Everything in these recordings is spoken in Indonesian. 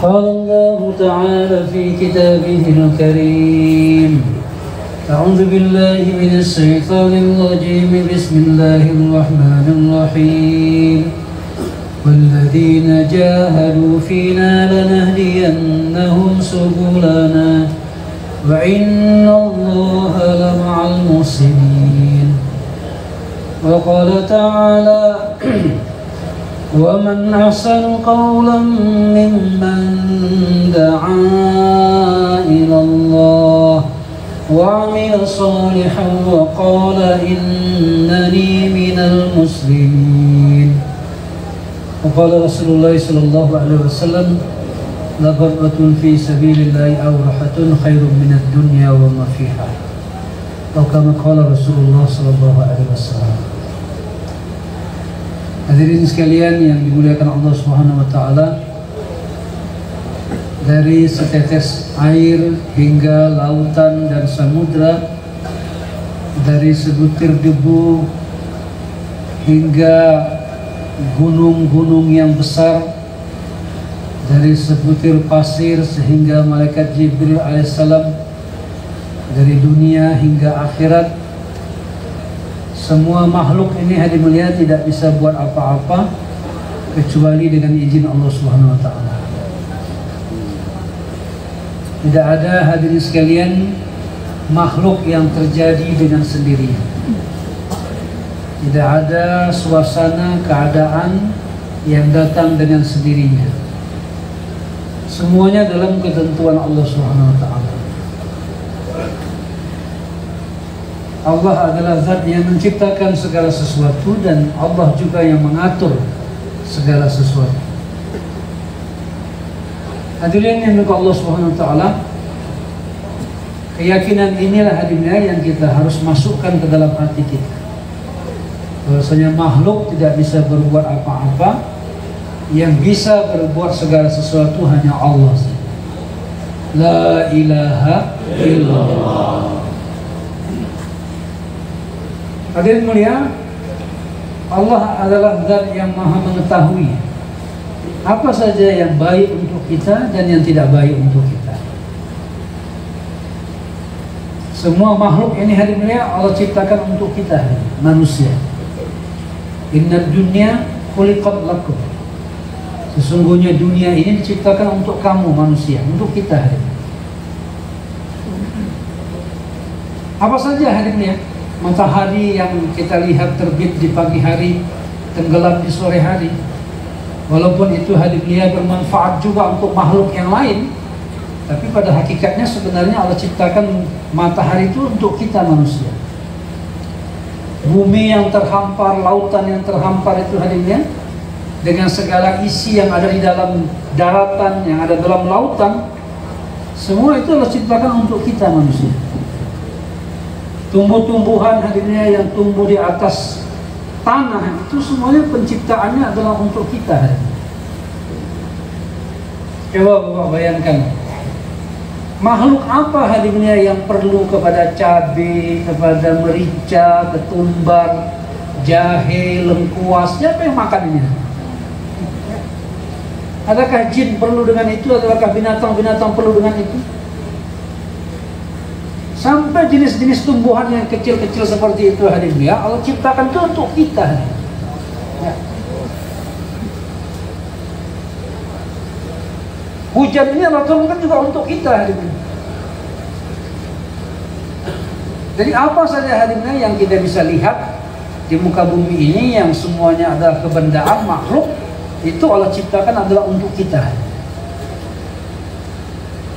قال الله تعالى في كتابه الكريم: أعوذ بالله من الشيطان الرجيم. بسم الله الرحمن الرحيم. والذين جاهدوا فينا لنهدينهم سبلنا وإن الله لمع المحسنين. وقال تعالى: ومن أحسن قولا ممن دعا إلى الله وعمل صالحا وقال إنني من المسلمين. وقال رسول الله صلى الله عليه وسلم: لغرة في سبيل الله أو راحة خير من الدنيا وما فيها. Atau kama qala Rasulullah sallallahu alaihi wasallam. Hadirin sekalian yang dimuliakan Allah Subhanahu wa taala, dari setetes air hingga lautan dan samudra, dari sebutir debu hingga gunung-gunung yang besar, dari sebutir pasir sehingga malaikat Jibril alaihissalam, dari dunia hingga akhirat, semua makhluk ini hadirin mulia tidak bisa buat apa-apa kecuali dengan izin Allah Subhanahu wa taala. Tidak ada hadirin sekalian makhluk yang terjadi dengan sendirinya. Tidak ada suasana keadaan yang datang dengan sendirinya. Semuanya dalam ketentuan Allah Subhanahu wa taala. Allah adalah zat yang menciptakan segala sesuatu dan Allah juga yang mengatur segala sesuatu. Hadirin yang dimuliakan Allah Subhanahu wa taala, keyakinan inilah hadirin yang kita harus masukkan ke dalam hati kita. Bahwasanya makhluk tidak bisa berbuat apa-apa, yang bisa berbuat segala sesuatu hanya Allah. La ilaha illallah. Hadirin mulia, Allah adalah zat yang maha mengetahui apa saja yang baik untuk kita dan yang tidak baik untuk kita. Semua makhluk ini hadirin mulia Allah ciptakan untuk kita, manusia. Inna dunya khuliqat lakum. Sesungguhnya dunia ini diciptakan untuk kamu manusia, untuk kita hadirin. Apa saja hadirin mulia? Matahari yang kita lihat terbit di pagi hari, tenggelam di sore hari, walaupun itu hadirin bermanfaat juga untuk makhluk yang lain, tapi pada hakikatnya sebenarnya Allah ciptakan matahari itu untuk kita manusia. Bumi yang terhampar, lautan yang terhampar itu hadirin, dengan segala isi yang ada di dalam daratan, yang ada dalam lautan, semua itu Allah ciptakan untuk kita manusia. Tumbuh-tumbuhan hadirnya yang tumbuh di atas tanah itu semuanya penciptaannya adalah untuk kita. Coba Bapak bayangkan, makhluk apa hadirnya yang perlu kepada cabai, kepada merica, ketumbar, jahe, lengkuas? Siapa yang makannya? Adakah jin perlu dengan itu? Adakah binatang-binatang perlu dengan itu? Sampai jenis-jenis tumbuhan yang kecil-kecil seperti itu hadirin ya, Allah ciptakan itu untuk kita. Ya. Hujan ini Allah turunkan juga untuk kita hadirin. Jadi apa saja hadirin yang kita bisa lihat di muka bumi ini yang semuanya adalah kebendaan makhluk, itu Allah ciptakan adalah untuk kita.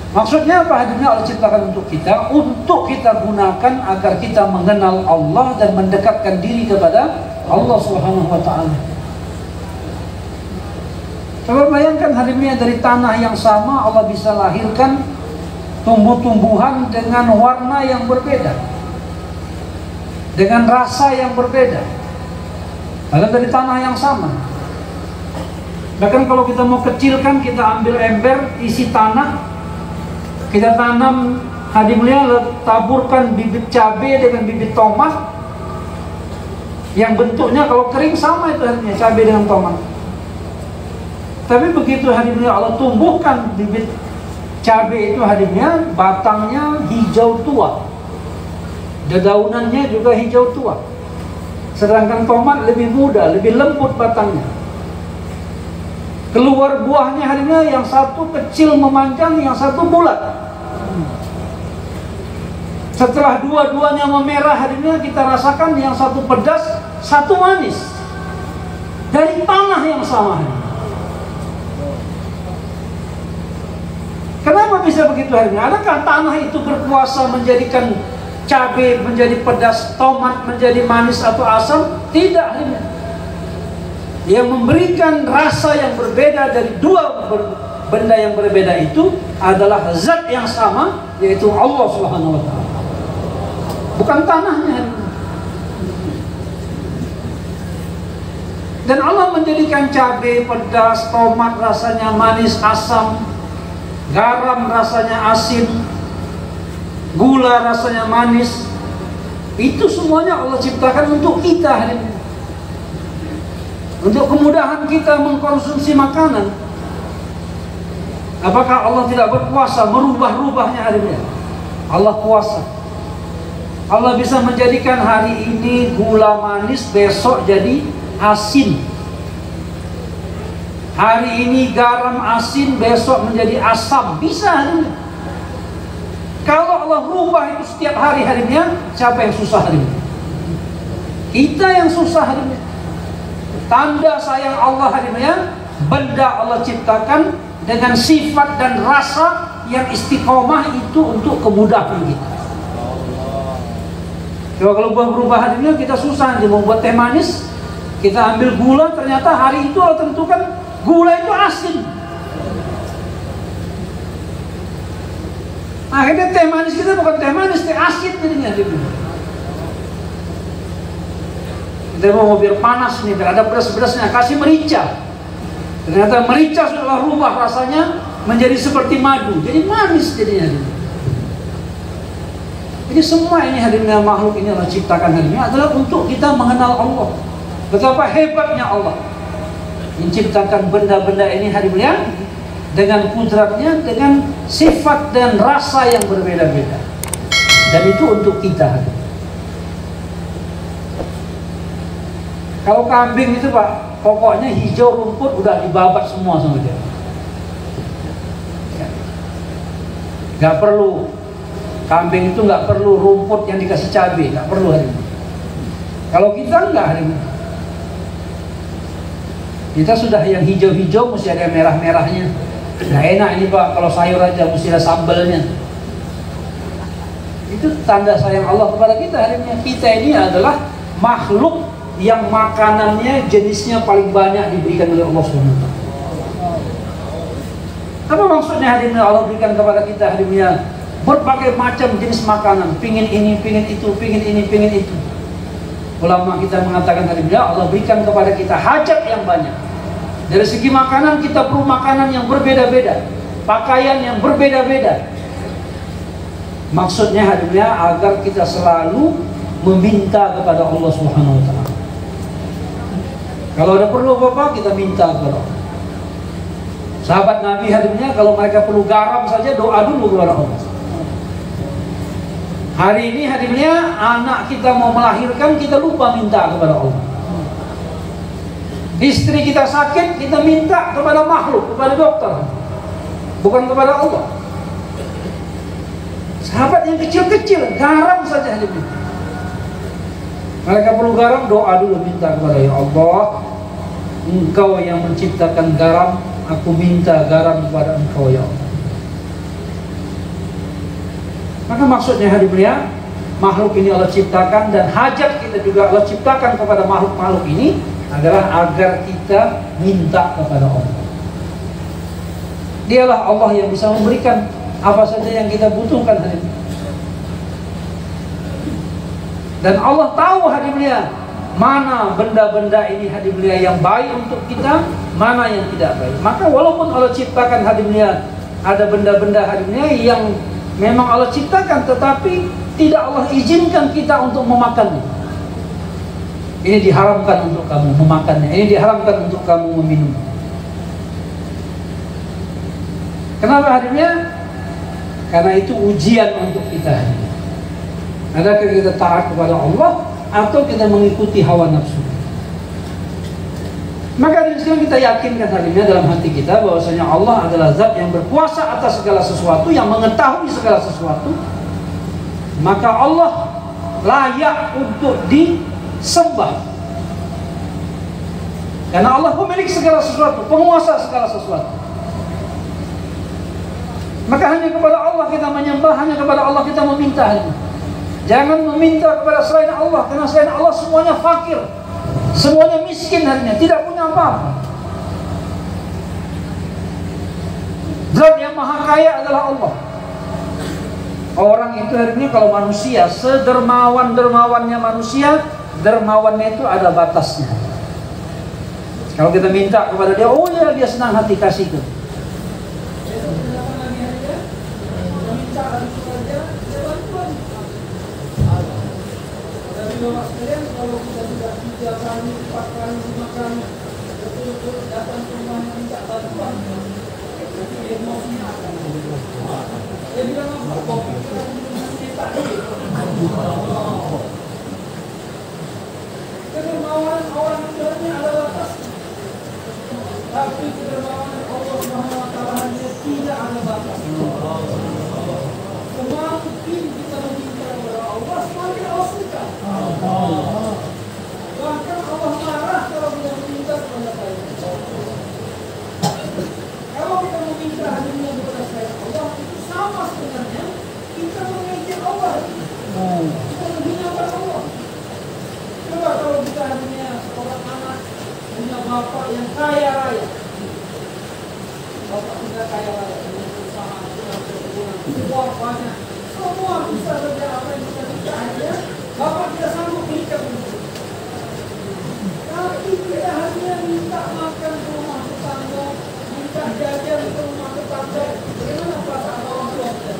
Maksudnya apa hadirin Allah ciptakan untuk kita? Untuk kita gunakan agar kita mengenal Allah dan mendekatkan diri kepada Allah Subhanahu wa taala. Coba bayangkan hadirin, dari tanah yang sama Allah bisa lahirkan tumbuh-tumbuhan dengan warna yang berbeda, dengan rasa yang berbeda. Ada dari tanah yang sama. Bahkan kalau kita mau kecilkan, kita ambil ember isi tanah, kita tanam hadirin, taburkan bibit cabai dengan bibit tomat, yang bentuknya kalau kering sama itu hadirin, cabai dengan tomat. Tapi begitu hadimnya Allah tumbuhkan bibit cabai itu hadimnya, batangnya hijau tua, dedaunannya juga hijau tua. Sedangkan tomat lebih muda, lebih lembut batangnya. Keluar buahnya hadimnya, yang satu kecil memanjang, yang satu bulat. Setelah dua-duanya memerah hadimnya, kita rasakan yang satu pedas, satu manis. Dari tanah yang sama hadimnya. Kenapa bisa begitu hadimnya? Adakah tanah itu berkuasa menjadikan cabai menjadi pedas, tomat menjadi manis atau asam? Tidak hadimnya. Yang memberikan rasa yang berbeda dari dua benda yang berbeda itu adalah zat yang sama, yaitu Allah Subhanahu wa Ta'ala, bukan tanahnya. Dan Allah menjadikan cabai pedas, tomat rasanya manis, asam, garam rasanya asin, gula rasanya manis. Itu semuanya Allah ciptakan untuk kita hari ini, untuk kemudahan kita mengkonsumsi makanan. Apakah Allah tidak berkuasa merubah-rubahnya hari ini? Allah kuasa. Allah bisa menjadikan hari ini gula manis, besok jadi asin. Hari ini garam asin, besok menjadi asam. Bisa hari ini. Kalau Allah rubah itu setiap hari harinya, siapa yang susah hari ini? Kita yang susah hari ini. Tanda sayang Allah hadimnya, benda Allah ciptakan dengan sifat dan rasa yang istiqomah itu untuk kemudahan kita. Coba kalau berubah hadimnya, kita susah dia membuat teh manis, kita ambil gula, ternyata hari itu Allah tentukan gula itu asin. Akhirnya teh manis kita bukan teh manis, teh asin jadinya. Kita mau biar panas nih, biar ada pedas-pedasnya, kasih merica. Ternyata merica sudah rubah rasanya menjadi seperti madu, jadi manis jadinya. Jadi semua ini hadirnya makhluk ini Allah ciptakan hari ini adalah untuk kita mengenal Allah. Betapa hebatnya Allah menciptakan benda-benda ini hari ini dengan kudratnya, dengan sifat dan rasa yang berbeda-beda. Dan itu untuk kita. Kalau kambing itu Pak, pokoknya hijau rumput udah dibabat semua sama dia. Gak perlu, kambing itu gak perlu rumput yang dikasih cabai, gak perlu hari ini. Kalau kita enggak hari ini, kita sudah yang hijau-hijau mesti ada merah-merahnya. Gak enak ini Pak, kalau sayur aja mesti ada sambalnya. Itu tanda sayang Allah kepada kita hari ini. Kita ini adalah makhluk yang makanannya jenisnya paling banyak diberikan oleh Allah SWT. Apa maksudnya hadimnya Allah berikan kepada kita hadimnya berbagai macam jenis makanan, pingin ini, pingin itu, pingin ini, pingin itu. Ulama kita mengatakan hadimnya Allah berikan kepada kita hajat yang banyak. Dari segi makanan kita perlu makanan yang berbeda-beda, pakaian yang berbeda-beda. Maksudnya hadimnya agar kita selalu meminta kepada Allah Subhanahu wa Ta'ala. Kalau ada perlu apa-apa kita minta kepada Allah. Sahabat Nabi hadimnya kalau mereka perlu garam saja doa dulu kepada Allah. Hari ini hadimnya anak kita mau melahirkan kita lupa minta kepada Allah. Istri kita sakit kita minta kepada makhluk, kepada dokter, bukan kepada Allah. Sahabat yang kecil-kecil garam saja hadimnya. Mereka perlu garam, doa dulu minta kepada Ya Allah, Engkau yang menciptakan garam, aku minta garam kepada Engkau Ya Allah. Maka maksudnya hadimnya makhluk ini Allah ciptakan dan hajat kita juga Allah ciptakan kepada makhluk-makhluk ini adalah agar kita minta kepada Allah. Dialah Allah yang bisa memberikan apa saja yang kita butuhkan hari ini. Dan Allah tahu hadimnya mana benda-benda ini hadimnya yang baik untuk kita, mana yang tidak baik. Maka walaupun Allah ciptakan hadimnya ada benda-benda hadimnya yang memang Allah ciptakan, tetapi tidak Allah izinkan kita untuk memakannya. Ini diharamkan untuk kamu memakannya, ini diharamkan untuk kamu meminum. Kenapa hadirnya? Karena itu ujian untuk kita. Adakah kita taat kepada Allah atau kita mengikuti hawa nafsu? Maka dari situ kita yakinkan hadirnya dalam hati kita bahwasanya Allah adalah zat yang berkuasa atas segala sesuatu, yang mengetahui segala sesuatu. Maka Allah layak untuk disembah. Karena Allah pemilik segala sesuatu, penguasa segala sesuatu. Maka hanya kepada Allah kita menyembah, hanya kepada Allah kita meminta. Jangan meminta kepada selain Allah, karena selain Allah semuanya fakir, semuanya miskin harinya, tidak punya apa-apa. Zat yang maha kaya adalah Allah. Orang itu hari ini kalau manusia, sedermawan-dermawannya manusia, dermawannya itu ada batasnya. Kalau kita minta kepada dia, oh ya dia senang hati kasih itu. Bapak sekalian, kalau kita sudah 3 kali, 4 kali, 5 kali betul-betul datang ke rumah minta bantuan, nanti emosinya akan berubah. Dia bilang apa? Kopi kita minta duit. Kedermawanan orang itu hanya ada batasnya, tapi kedermawanan Allah Subhanahu wa Ta'ala tidak ada batas. Semakin kita meminta kepada Allah, semakin Allah suka. Bahkan Allah marah kalau kita meminta kepada saya. Kalau kita meminta hanya kepada saya Allah, itu sama sebenarnya kita mengejek Allah. Kita menghinakan Allah. Coba kalau kita hanya seorang anak punya bapak yang kaya raya, bapak sudah kaya raya, punya perusahaan, punya perkebunan, uang banyak, semua bisa saja apa yang kita minta aja, bapak tidak sanggup mengikat itu. Tapi kita hanya minta makan ke rumah tetangga, minta jajan ke rumah tetangga, bagaimana perasaan orang tua kita?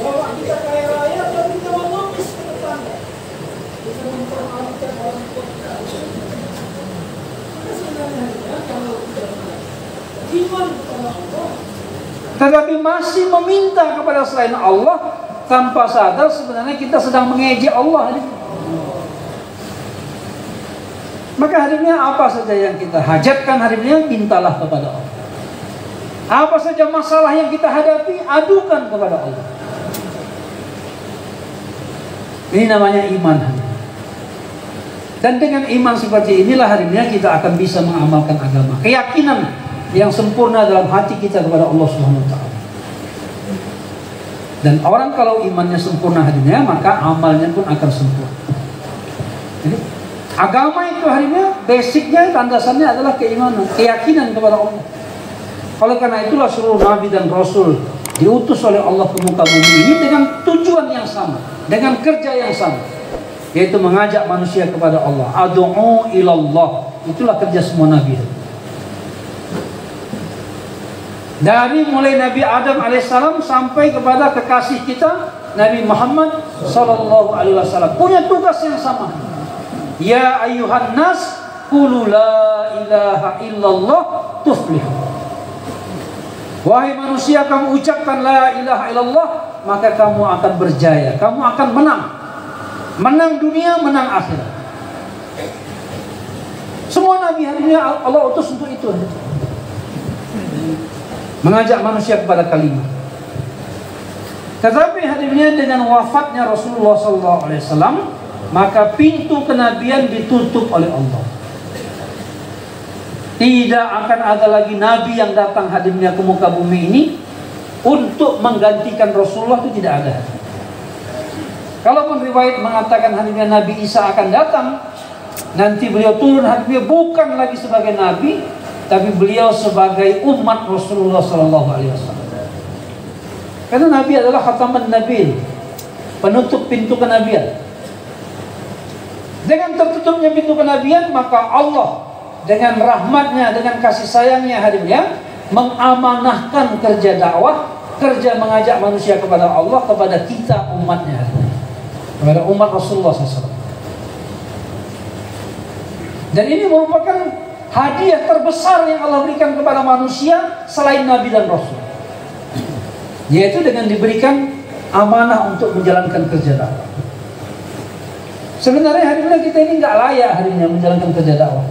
Bapak kita kaya raya, tapi kita mengemis ke tetangga, kita mempermalukan orang tua kita. Maka sebenarnya kalau kita iman kepada Allah, tetapi masih meminta kepada selain Allah, tanpa sadar sebenarnya kita sedang mengejek Allah. Maka harinya apa saja yang kita hajatkan harinya, mintalah kepada Allah. Apa saja masalah yang kita hadapi, adukan kepada Allah. Ini namanya iman. Dan dengan iman seperti inilah harinya kita akan bisa mengamalkan agama. Keyakinan yang sempurna dalam hati kita kepada Allah Subhanahu wa Ta'ala. Dan orang kalau imannya sempurna harinya, maka amalnya pun akan sempurna. Jadi agama itu harinya basicnya, landasannya adalah keimanan, keyakinan kepada Allah. Oleh karena itulah seluruh nabi dan rasul diutus oleh Allah ke muka bumi ini dengan tujuan yang sama, dengan kerja yang sama, yaitu mengajak manusia kepada Allah. Adu'u ilallah, itulah kerja semua nabi. Dari mulai Nabi Adam alaihissalam sampai kepada kekasih kita Nabi Muhammad sallallahu alaihi wasallam punya tugas yang sama. Ya ayyuhan nas qulu la ilaha illallah tuflihu. Wahai manusia, kamu ucapkan la ilaha illallah, maka kamu akan berjaya, kamu akan menang. Menang dunia, menang akhirat. Semua nabi hari ini Allah utus untuk itu. Mengajak manusia kepada kalimat. Tetapi hadirnya dengan wafatnya Rasulullah SAW, maka pintu kenabian ditutup oleh Allah. Tidak akan ada lagi nabi yang datang hadirnya ke muka bumi ini untuk menggantikan Rasulullah, itu tidak ada. Kalaupun riwayat mengatakan hadirnya Nabi Isa akan datang, nanti beliau turun hadirnya bukan lagi sebagai nabi, tapi beliau sebagai umat Rasulullah SAW. Karena Nabi adalah khataman Nabi, penutup pintu kenabian. Dengan tertutupnya pintu kenabian, maka Allah dengan rahmatnya, dengan kasih sayangnya hadirnya mengamanahkan kerja dakwah, kerja mengajak manusia kepada Allah, kepada kita umatnya, kepada umat Rasulullah SAW. Dan ini merupakan hadiah terbesar yang Allah berikan kepada manusia selain Nabi dan Rasul, yaitu dengan diberikan amanah untuk menjalankan kerja dakwah. Sebenarnya hari ini kita ini nggak layak hari ini menjalankan kerja dakwah.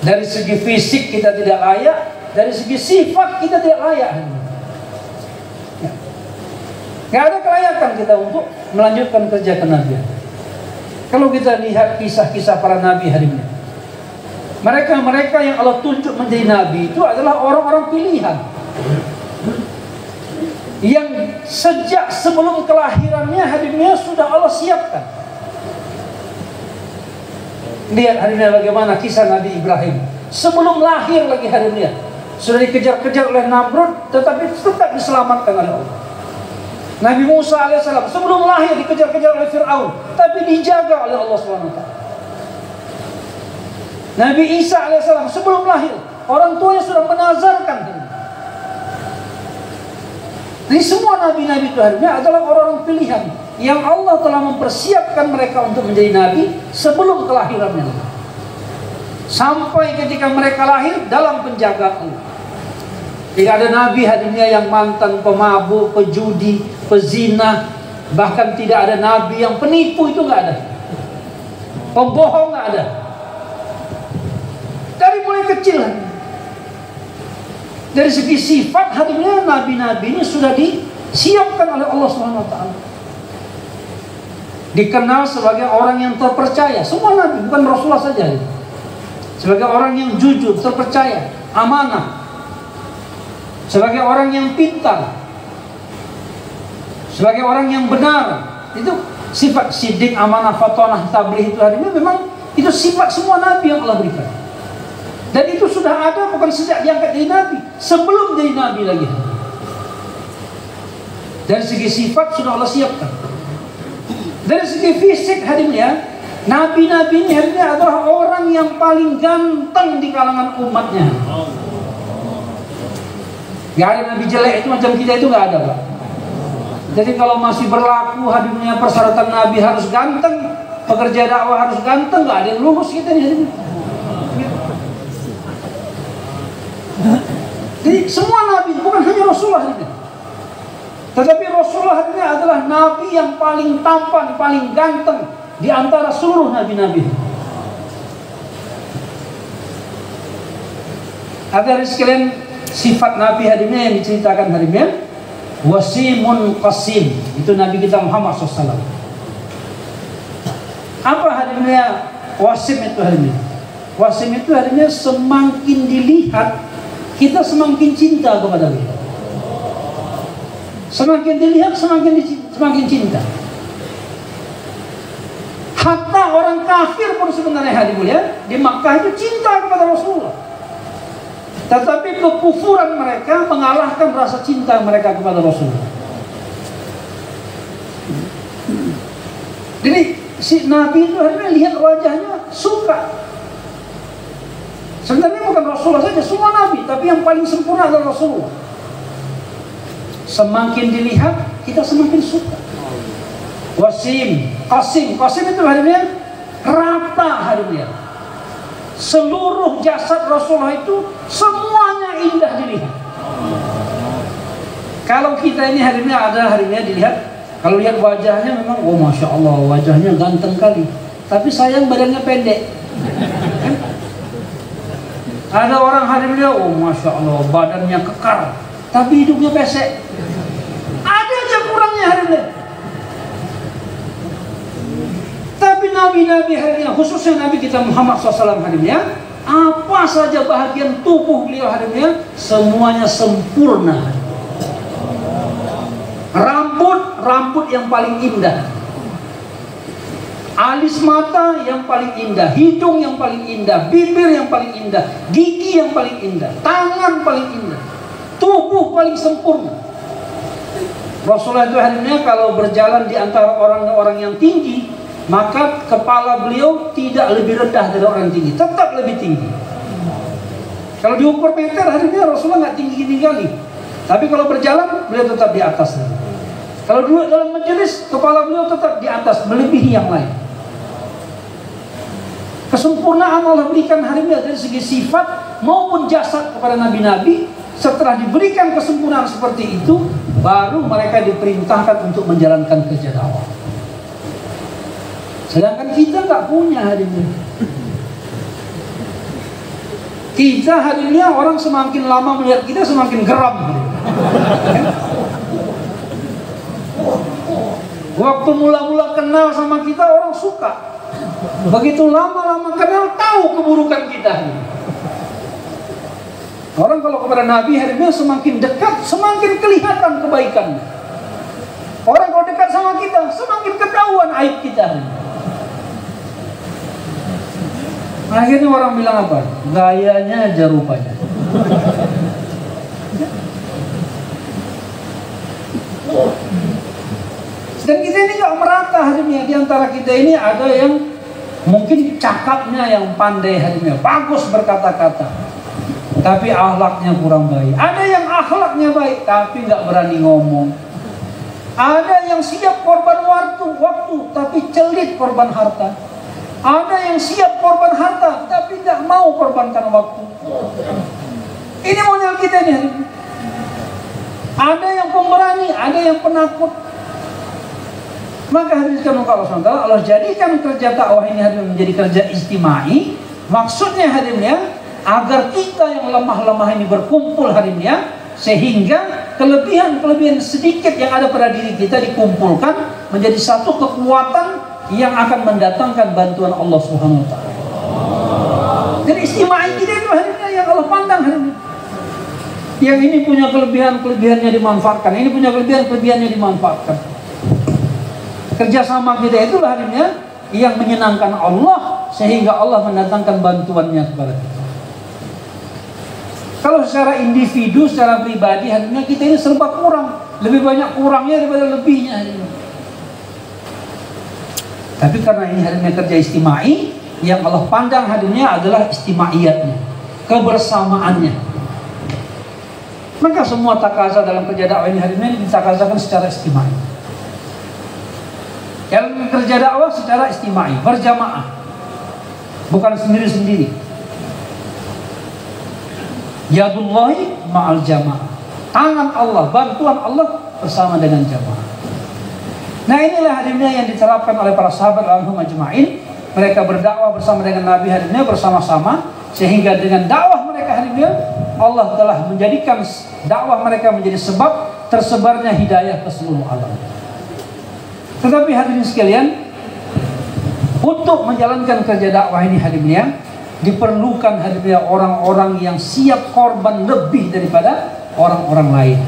Dari segi fisik kita tidak layak, dari segi sifat kita tidak layak hari ini. Ya. Nggak ada kelayakan kita untuk melanjutkan kerja kenabian. Kalau kita lihat kisah-kisah para nabi hari ini, mereka yang Allah tunjuk menjadi nabi itu adalah orang-orang pilihan yang sejak sebelum kelahirannya hadirnya sudah Allah siapkan. Lihat hari ini bagaimana kisah Nabi Ibrahim. Sebelum lahir lagi hari ini sudah dikejar-kejar oleh Namrud, tetapi tetap diselamatkan oleh Allah. Nabi Musa alaihissalam sebelum lahir dikejar-kejar oleh Fir'aun, tapi dijaga oleh Allah SWT. Nabi Isa alaihissalam sebelum lahir, orang tuanya sudah menazarkan diri. Jadi semua nabi-nabi itu harinya adalah orang-orang pilihan yang Allah telah mempersiapkan mereka untuk menjadi nabi sebelum kelahirannya. Sampai ketika mereka lahir dalam penjagaan. Tidak ada nabi hadinya yang mantan pemabuk, pejudi, pezina, bahkan tidak ada nabi yang penipu, itu nggak ada. Pembohong nggak ada. Dari mulai kecil. Dari segi sifat hadinya nabi-nabi ini sudah disiapkan oleh Allah SWT. Dikenal sebagai orang yang terpercaya. Semua nabi, bukan Rasulullah saja. Sebagai orang yang jujur, terpercaya, amanah. Sebagai orang yang pintar. Sebagai orang yang benar. Itu sifat siddiq, amanah, fatonah, tabligh itu hadinya memang itu sifat semua nabi yang Allah berikan. Dan itu sudah ada bukan sejak diangkat jadi nabi, sebelum jadi nabi lagi. Dari segi sifat sudah Allah siapkan. Dari segi fisik hadirin, nabi-nabi ini adalah orang yang paling ganteng di kalangan umatnya. Gak ada nabi jelek itu macam kita itu, gak ada, Pak. Jadi kalau masih berlaku hadirinnya persyaratan nabi harus ganteng, pekerja dakwah harus ganteng, gak ada yang lulus kita nih. Jadi semua nabi, bukan hanya Rasulullah ini. Tetapi Rasulullah ini adalah nabi yang paling tampan, paling ganteng di antara seluruh nabi-nabi. Ada sekalian sifat nabi hadimnya yang diceritakan hadimnya. Wasimun qasim, itu nabi kita Muhammad SAW. Apa hadimnya wasim itu hadimnya? Wasim itu hadimnya semakin dilihat kita semakin cinta kepada dia. Semakin dilihat semakin cinta. Hatta orang kafir pun sebenarnya hadirin di Makkah itu cinta kepada Rasulullah. Tetapi kekufuran mereka mengalahkan rasa cinta mereka kepada Rasulullah. Jadi si Nabi itu hadirin lihat wajahnya suka. Sebenarnya bukan Rasulullah saja, semua nabi, tapi yang paling sempurna adalah Rasulullah. Semakin dilihat, kita semakin suka. Wasim, Qasim itu hadirin rata hadirin. Seluruh jasad Rasulullah itu semuanya indah dilihat. Kalau kita ini hadirin ada hadirin dilihat, kalau lihat wajahnya memang, oh masya Allah, wajahnya ganteng kali. Tapi sayang badannya pendek. Ada orang hadirin, oh masya Allah, badannya kekar, tapi hidupnya pesek. Ada aja kurangnya hadirin. Tapi nabi-nabi hadirin, khususnya Nabi kita Muhammad SAW hadirin, apa saja bahagian tubuh beliau hadirin, semuanya sempurna. Rambut yang paling indah. Alis mata yang paling indah, hidung yang paling indah, bibir yang paling indah, gigi yang paling indah, tangan paling indah, tubuh paling sempurna. Rasulullah itu hadirin kalau berjalan di antara orang-orang yang tinggi, maka kepala beliau tidak lebih rendah dari orang tinggi, tetap lebih tinggi. Kalau diukur meter hadirin Rasulullah nggak tinggi-tinggi kali, tapi kalau berjalan beliau tetap di atas. Kalau duduk dalam majelis, kepala beliau tetap di atas, melebihi yang lain. Kesempurnaan Allah berikan harimnya dari segi sifat maupun jasad kepada nabi-nabi. Setelah diberikan kesempurnaan seperti itu, baru mereka diperintahkan untuk menjalankan kerja dakwah. Sedangkan kita nggak punya harimnya. Kita harimnya orang semakin lama melihat kita semakin geram. Waktu mula-mula kenal sama kita orang suka. Begitu lama-lama kenal tahu keburukan kita. Orang kalau kepada Nabi harimnya semakin dekat semakin kelihatan kebaikannya. Orang kalau dekat sama kita semakin ketahuan aib kita. Akhirnya orang bilang apa? Gayanya aja rupanya. Dan kita ini gak merata harimnya. Di antara kita ini ada yang mungkin cakapnya yang pandai harimnya, bagus berkata-kata, tapi akhlaknya kurang baik. Ada yang akhlaknya baik tapi gak berani ngomong. Ada yang siap korban waktu tapi celit korban harta. Ada yang siap korban harta tapi gak mau korbankan waktu. Ini model kita nih hari ini. Ada yang pemberani, ada yang penakut. Maka hadiskan Allah SWT, Allah jadikan kerja dakwah ini hari menjadi kerja istimai. Maksudnya hadirnya agar kita yang lemah-lemah ini berkumpul hadirnya, sehingga kelebihan-kelebihan sedikit yang ada pada diri kita dikumpulkan menjadi satu kekuatan yang akan mendatangkan bantuan Allah Subhanahu wa taala. Jadi istimai kita itu hadirnya yang Allah pandang hari ini. Yang ini punya kelebihan-kelebihannya dimanfaatkan, ini punya kelebihan-kelebihannya dimanfaatkan. Kerjasama kita itulah hadirnya yang menyenangkan Allah sehingga Allah mendatangkan bantuannya kepada kita. Kalau secara individu, secara pribadi hadirnya kita ini serba kurang, lebih banyak kurangnya daripada lebihnya hadirnya. Tapi karena ini hadirnya kerja istimai, yang Allah pandang hadirnya adalah istimaiyatnya, kebersamaannya. Maka semua takaza dalam kerja dakwah ini hadirnya ditakazakan secara istimai. Yang kerja dakwah secara istimai, berjamaah, bukan sendiri-sendiri. Yadullahi ma'al jamaah, tangan Allah, bantuan Allah bersama dengan jamaah. Nah inilah hadirnya yang diterapkan oleh para sahabat alaihi majma'in. Mereka berdakwah bersama dengan Nabi hadirnya bersama-sama, sehingga dengan dakwah mereka hadirnya Allah telah menjadikan dakwah mereka menjadi sebab tersebarnya hidayah ke seluruh alam. Tetapi hadirin sekalian, untuk menjalankan kerja dakwah ini hadirnya diperlukan hadirnya orang-orang yang siap korban lebih daripada orang-orang lain.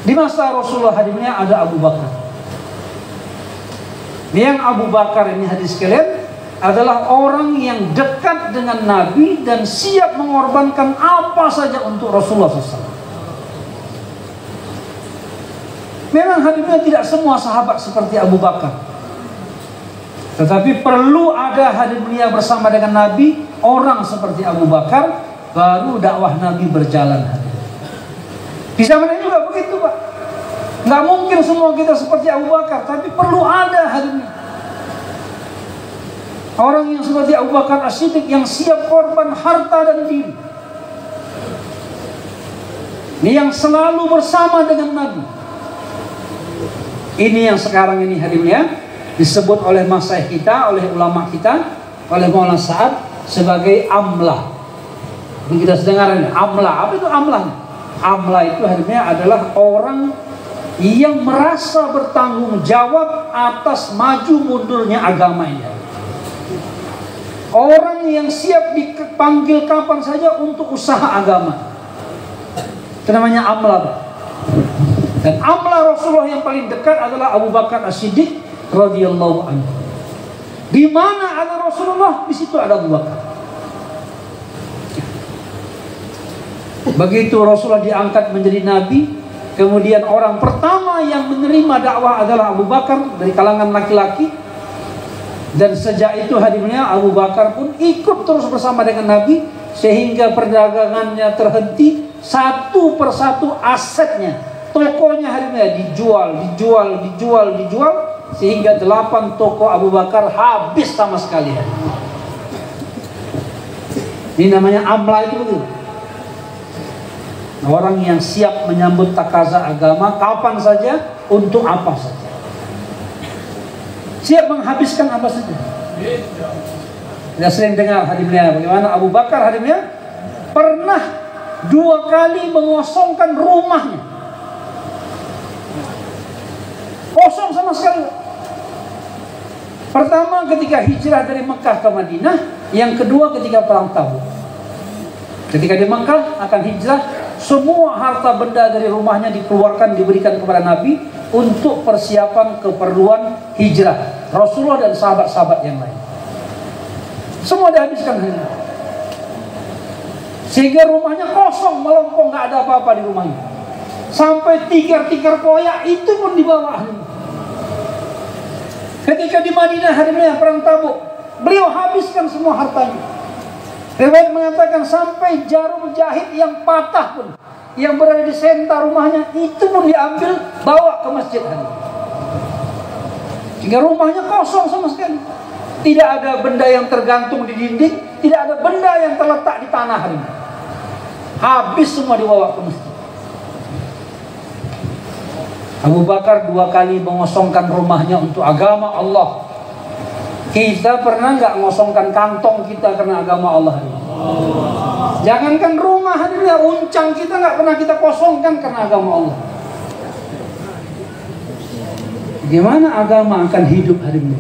Di masa Rasulullah hadirnya ada Abu Bakar. Yang Abu Bakar ini hadirin sekalian adalah orang yang dekat dengan Nabi dan siap mengorbankan apa saja untuk Rasulullah SAW. Memang hadirnya tidak semua sahabat seperti Abu Bakar, tetapi perlu ada hadirnya bersama dengan Nabi orang seperti Abu Bakar, baru dakwah Nabi berjalan. Di zaman ini juga begitu Pak. Nggak mungkin semua kita seperti Abu Bakar, tapi perlu ada hadirnya orang yang seperti Abu Bakar As-Siddiq yang siap korban harta dan diri, yang selalu bersama dengan Nabi. Ini yang sekarang ini hadirnya disebut oleh masyayikh kita, oleh ulama kita, oleh Maulana Sa'ad sebagai amlah. Ini kita dengar ini, amlah. Apa itu amlah? Amlah itu hadirnya adalah orang yang merasa bertanggung jawab atas maju mundurnya agama ini. Orang yang siap dipanggil kapan saja untuk usaha agama. Itu namanya amlah, Pak. Dan amlah Rasulullah yang paling dekat adalah Abu Bakar As-Siddiq radhiyallahu anhu. Di mana ada Rasulullah, di situ ada Abu Bakar. Begitu Rasulullah diangkat menjadi nabi, kemudian orang pertama yang menerima dakwah adalah Abu Bakar dari kalangan laki-laki. Dan sejak itu hadirnya Abu Bakar pun ikut terus bersama dengan Nabi, sehingga perdagangannya terhenti, satu persatu asetnya, tokonya hadirnya dijual, sehingga 8 toko Abu Bakar habis sama sekali. Ini namanya amla itu betul. Orang yang siap menyambut takaza agama kapan saja, untuk apa saja. Siap menghabiskan apa saja. Kita sering dengar hadisnya bagaimana Abu Bakar hadisnya pernah 2 kali mengosongkan rumahnya. Kosong sama sekali. Pertama ketika hijrah dari Mekah ke Madinah, yang kedua ketika perang Tabuk. Ketika di Mekah akan hijrah, semua harta benda dari rumahnya dikeluarkan, diberikan kepada Nabi untuk persiapan keperluan hijrah Rasulullah dan sahabat-sahabat yang lain. Semua dihabiskan hari ini. Sehingga rumahnya kosong, melompong, nggak ada apa-apa di rumahnya. Sampai tikar-tikar koyak itu pun dibawa. Ketika di Madinah hari ini perang Tabuk, beliau habiskan semua hartanya. Riwayat mengatakan sampai jarum jahit yang patah pun, yang berada di senter rumahnya, itu pun diambil, bawa ke masjid hari ini. Sehingga rumahnya kosong sama sekali. Tidak ada benda yang tergantung di dinding, tidak ada benda yang terletak di tanah hari ini. Habis semua dibawa ke masjid. Abu Bakar 2 kali mengosongkan rumahnya untuk agama Allah. Kita pernah nggak mengosongkan kantong kita karena agama Allah ini? Jangankan rumah ini, uncang kita nggak pernah kita kosongkan karena agama Allah. Gimana agama akan hidup hari ini?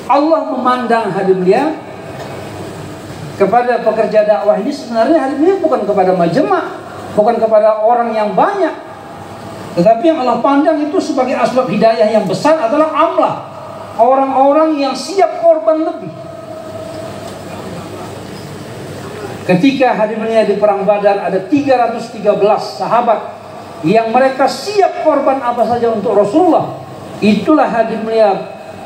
Allah memandang hari mulia kepada pekerja dakwah ini sebenarnya hari ini bukan kepada majema', bukan kepada orang yang banyak, tetapi yang Allah pandang itu sebagai asbab hidayah yang besar adalah amlah, orang-orang yang siap korban lebih. Ketika hari mulia di perang Badar ada 313 sahabat yang mereka siap korban apa saja untuk Rasulullah. Itulah hari mulia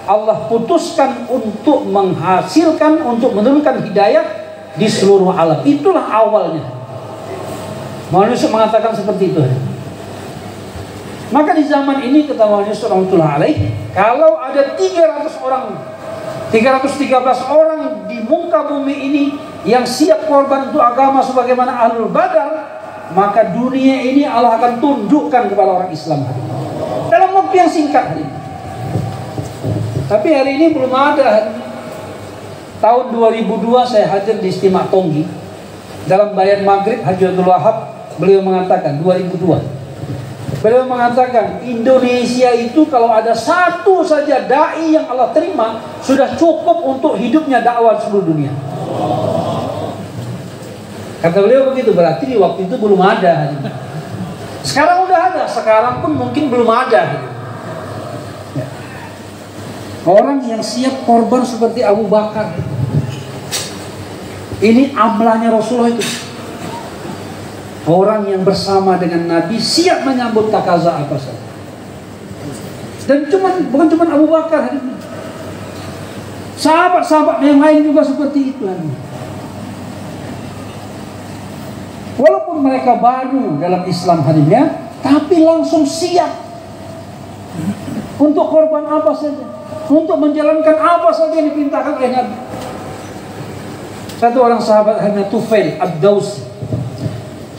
Allah putuskan untuk menghasilkan, untuk menurunkan hidayah di seluruh alam. Itulah awalnya. Manusia mengatakan seperti itu. Maka di zaman ini kata manusia rahmatullah alaih, kalau ada 313 orang di muka bumi ini yang siap korban untuk agama sebagaimana Ahlul Badar, maka dunia ini Allah akan tundukkan kepada orang Islam hari ini dalam waktu yang singkat hari ini. Tapi hari ini belum ada hari ini. Tahun 2002 saya hadir di Istimewa Tonggi. Dalam bayan maghrib Haji Abdul Wahab, beliau mengatakan 2002. Beliau mengatakan Indonesia itu kalau ada satu saja dai yang Allah terima, sudah cukup untuk hidupnya dakwah seluruh dunia. Kata beliau begitu, berarti di waktu itu belum ada hari ini. Sekarang udah ada, sekarang pun mungkin belum ada hari ini. Orang yang siap korban seperti Abu Bakar. Ini amlahnya Rasulullah itu. Orang yang bersama dengan Nabi siap menyambut takaza apa saja. Dan bukan cuma Abu Bakar hari ini. Sahabat-sahabat yang lain juga seperti itu. Walaupun mereka baru dalam Islam hari ini, tapi langsung siap untuk korban apa saja, untuk menjalankan apa saja yang diperintahkan oleh Nabi. Satu orang sahabat hanya Tufail Ad-Dawsi,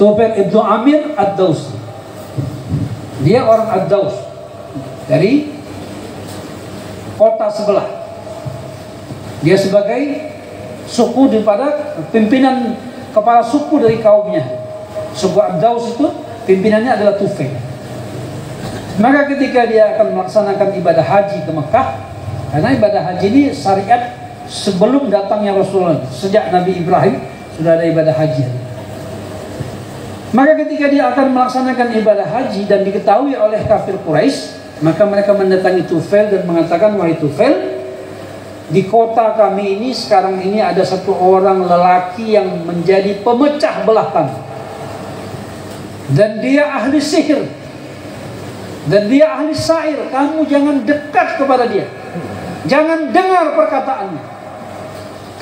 Tufail Ibnu Amir Ad-Dawsi. Dia orang Ad-Daws dari kota sebelah. Dia sebagai suku daripada pimpinan kepala suku dari kaumnya. Suku Ad-Daws itu pimpinannya adalah Tufail. Maka ketika dia akan melaksanakan ibadah haji ke Mekah, karena ibadah haji ini syariat sebelum datangnya Rasulullah, sejak Nabi Ibrahim sudah ada ibadah haji. Maka ketika dia akan melaksanakan ibadah haji dan diketahui oleh kafir Quraisy, maka mereka mendatangi Tufail dan mengatakan, wahai Tufail, di kota kami ini sekarang ini ada satu orang lelaki yang menjadi pemecah belah kami, dan dia ahli sihir, dan dia ahli syair. Kamu jangan dekat kepada dia, jangan dengar perkataannya.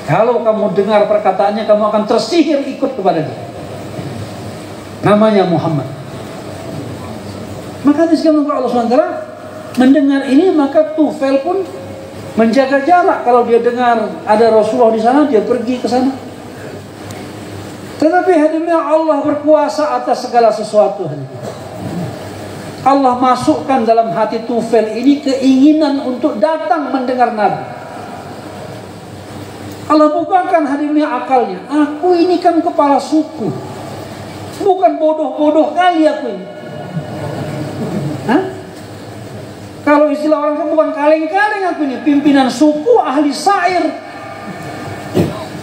Kalau kamu dengar perkataannya, kamu akan tersihir ikut kepada dia. Namanya Muhammad. Maka disebutkan Allah SWT mendengar ini, maka Tufail pun menjaga jarak. Kalau dia dengar ada Rasulullah di sana, dia pergi ke sana. Tetapi hadirin, Allah berkuasa atas segala sesuatu. Allah masukkan dalam hati Tufail ini keinginan untuk datang mendengar Nabi. Allah bukakan hadirin akalnya. Aku ini kan kepala suku, bukan bodoh-bodoh kali aku ini. Hah? Kalau istilah orang kan bukan kaleng-kaleng aku ini, pimpinan suku, ahli syair.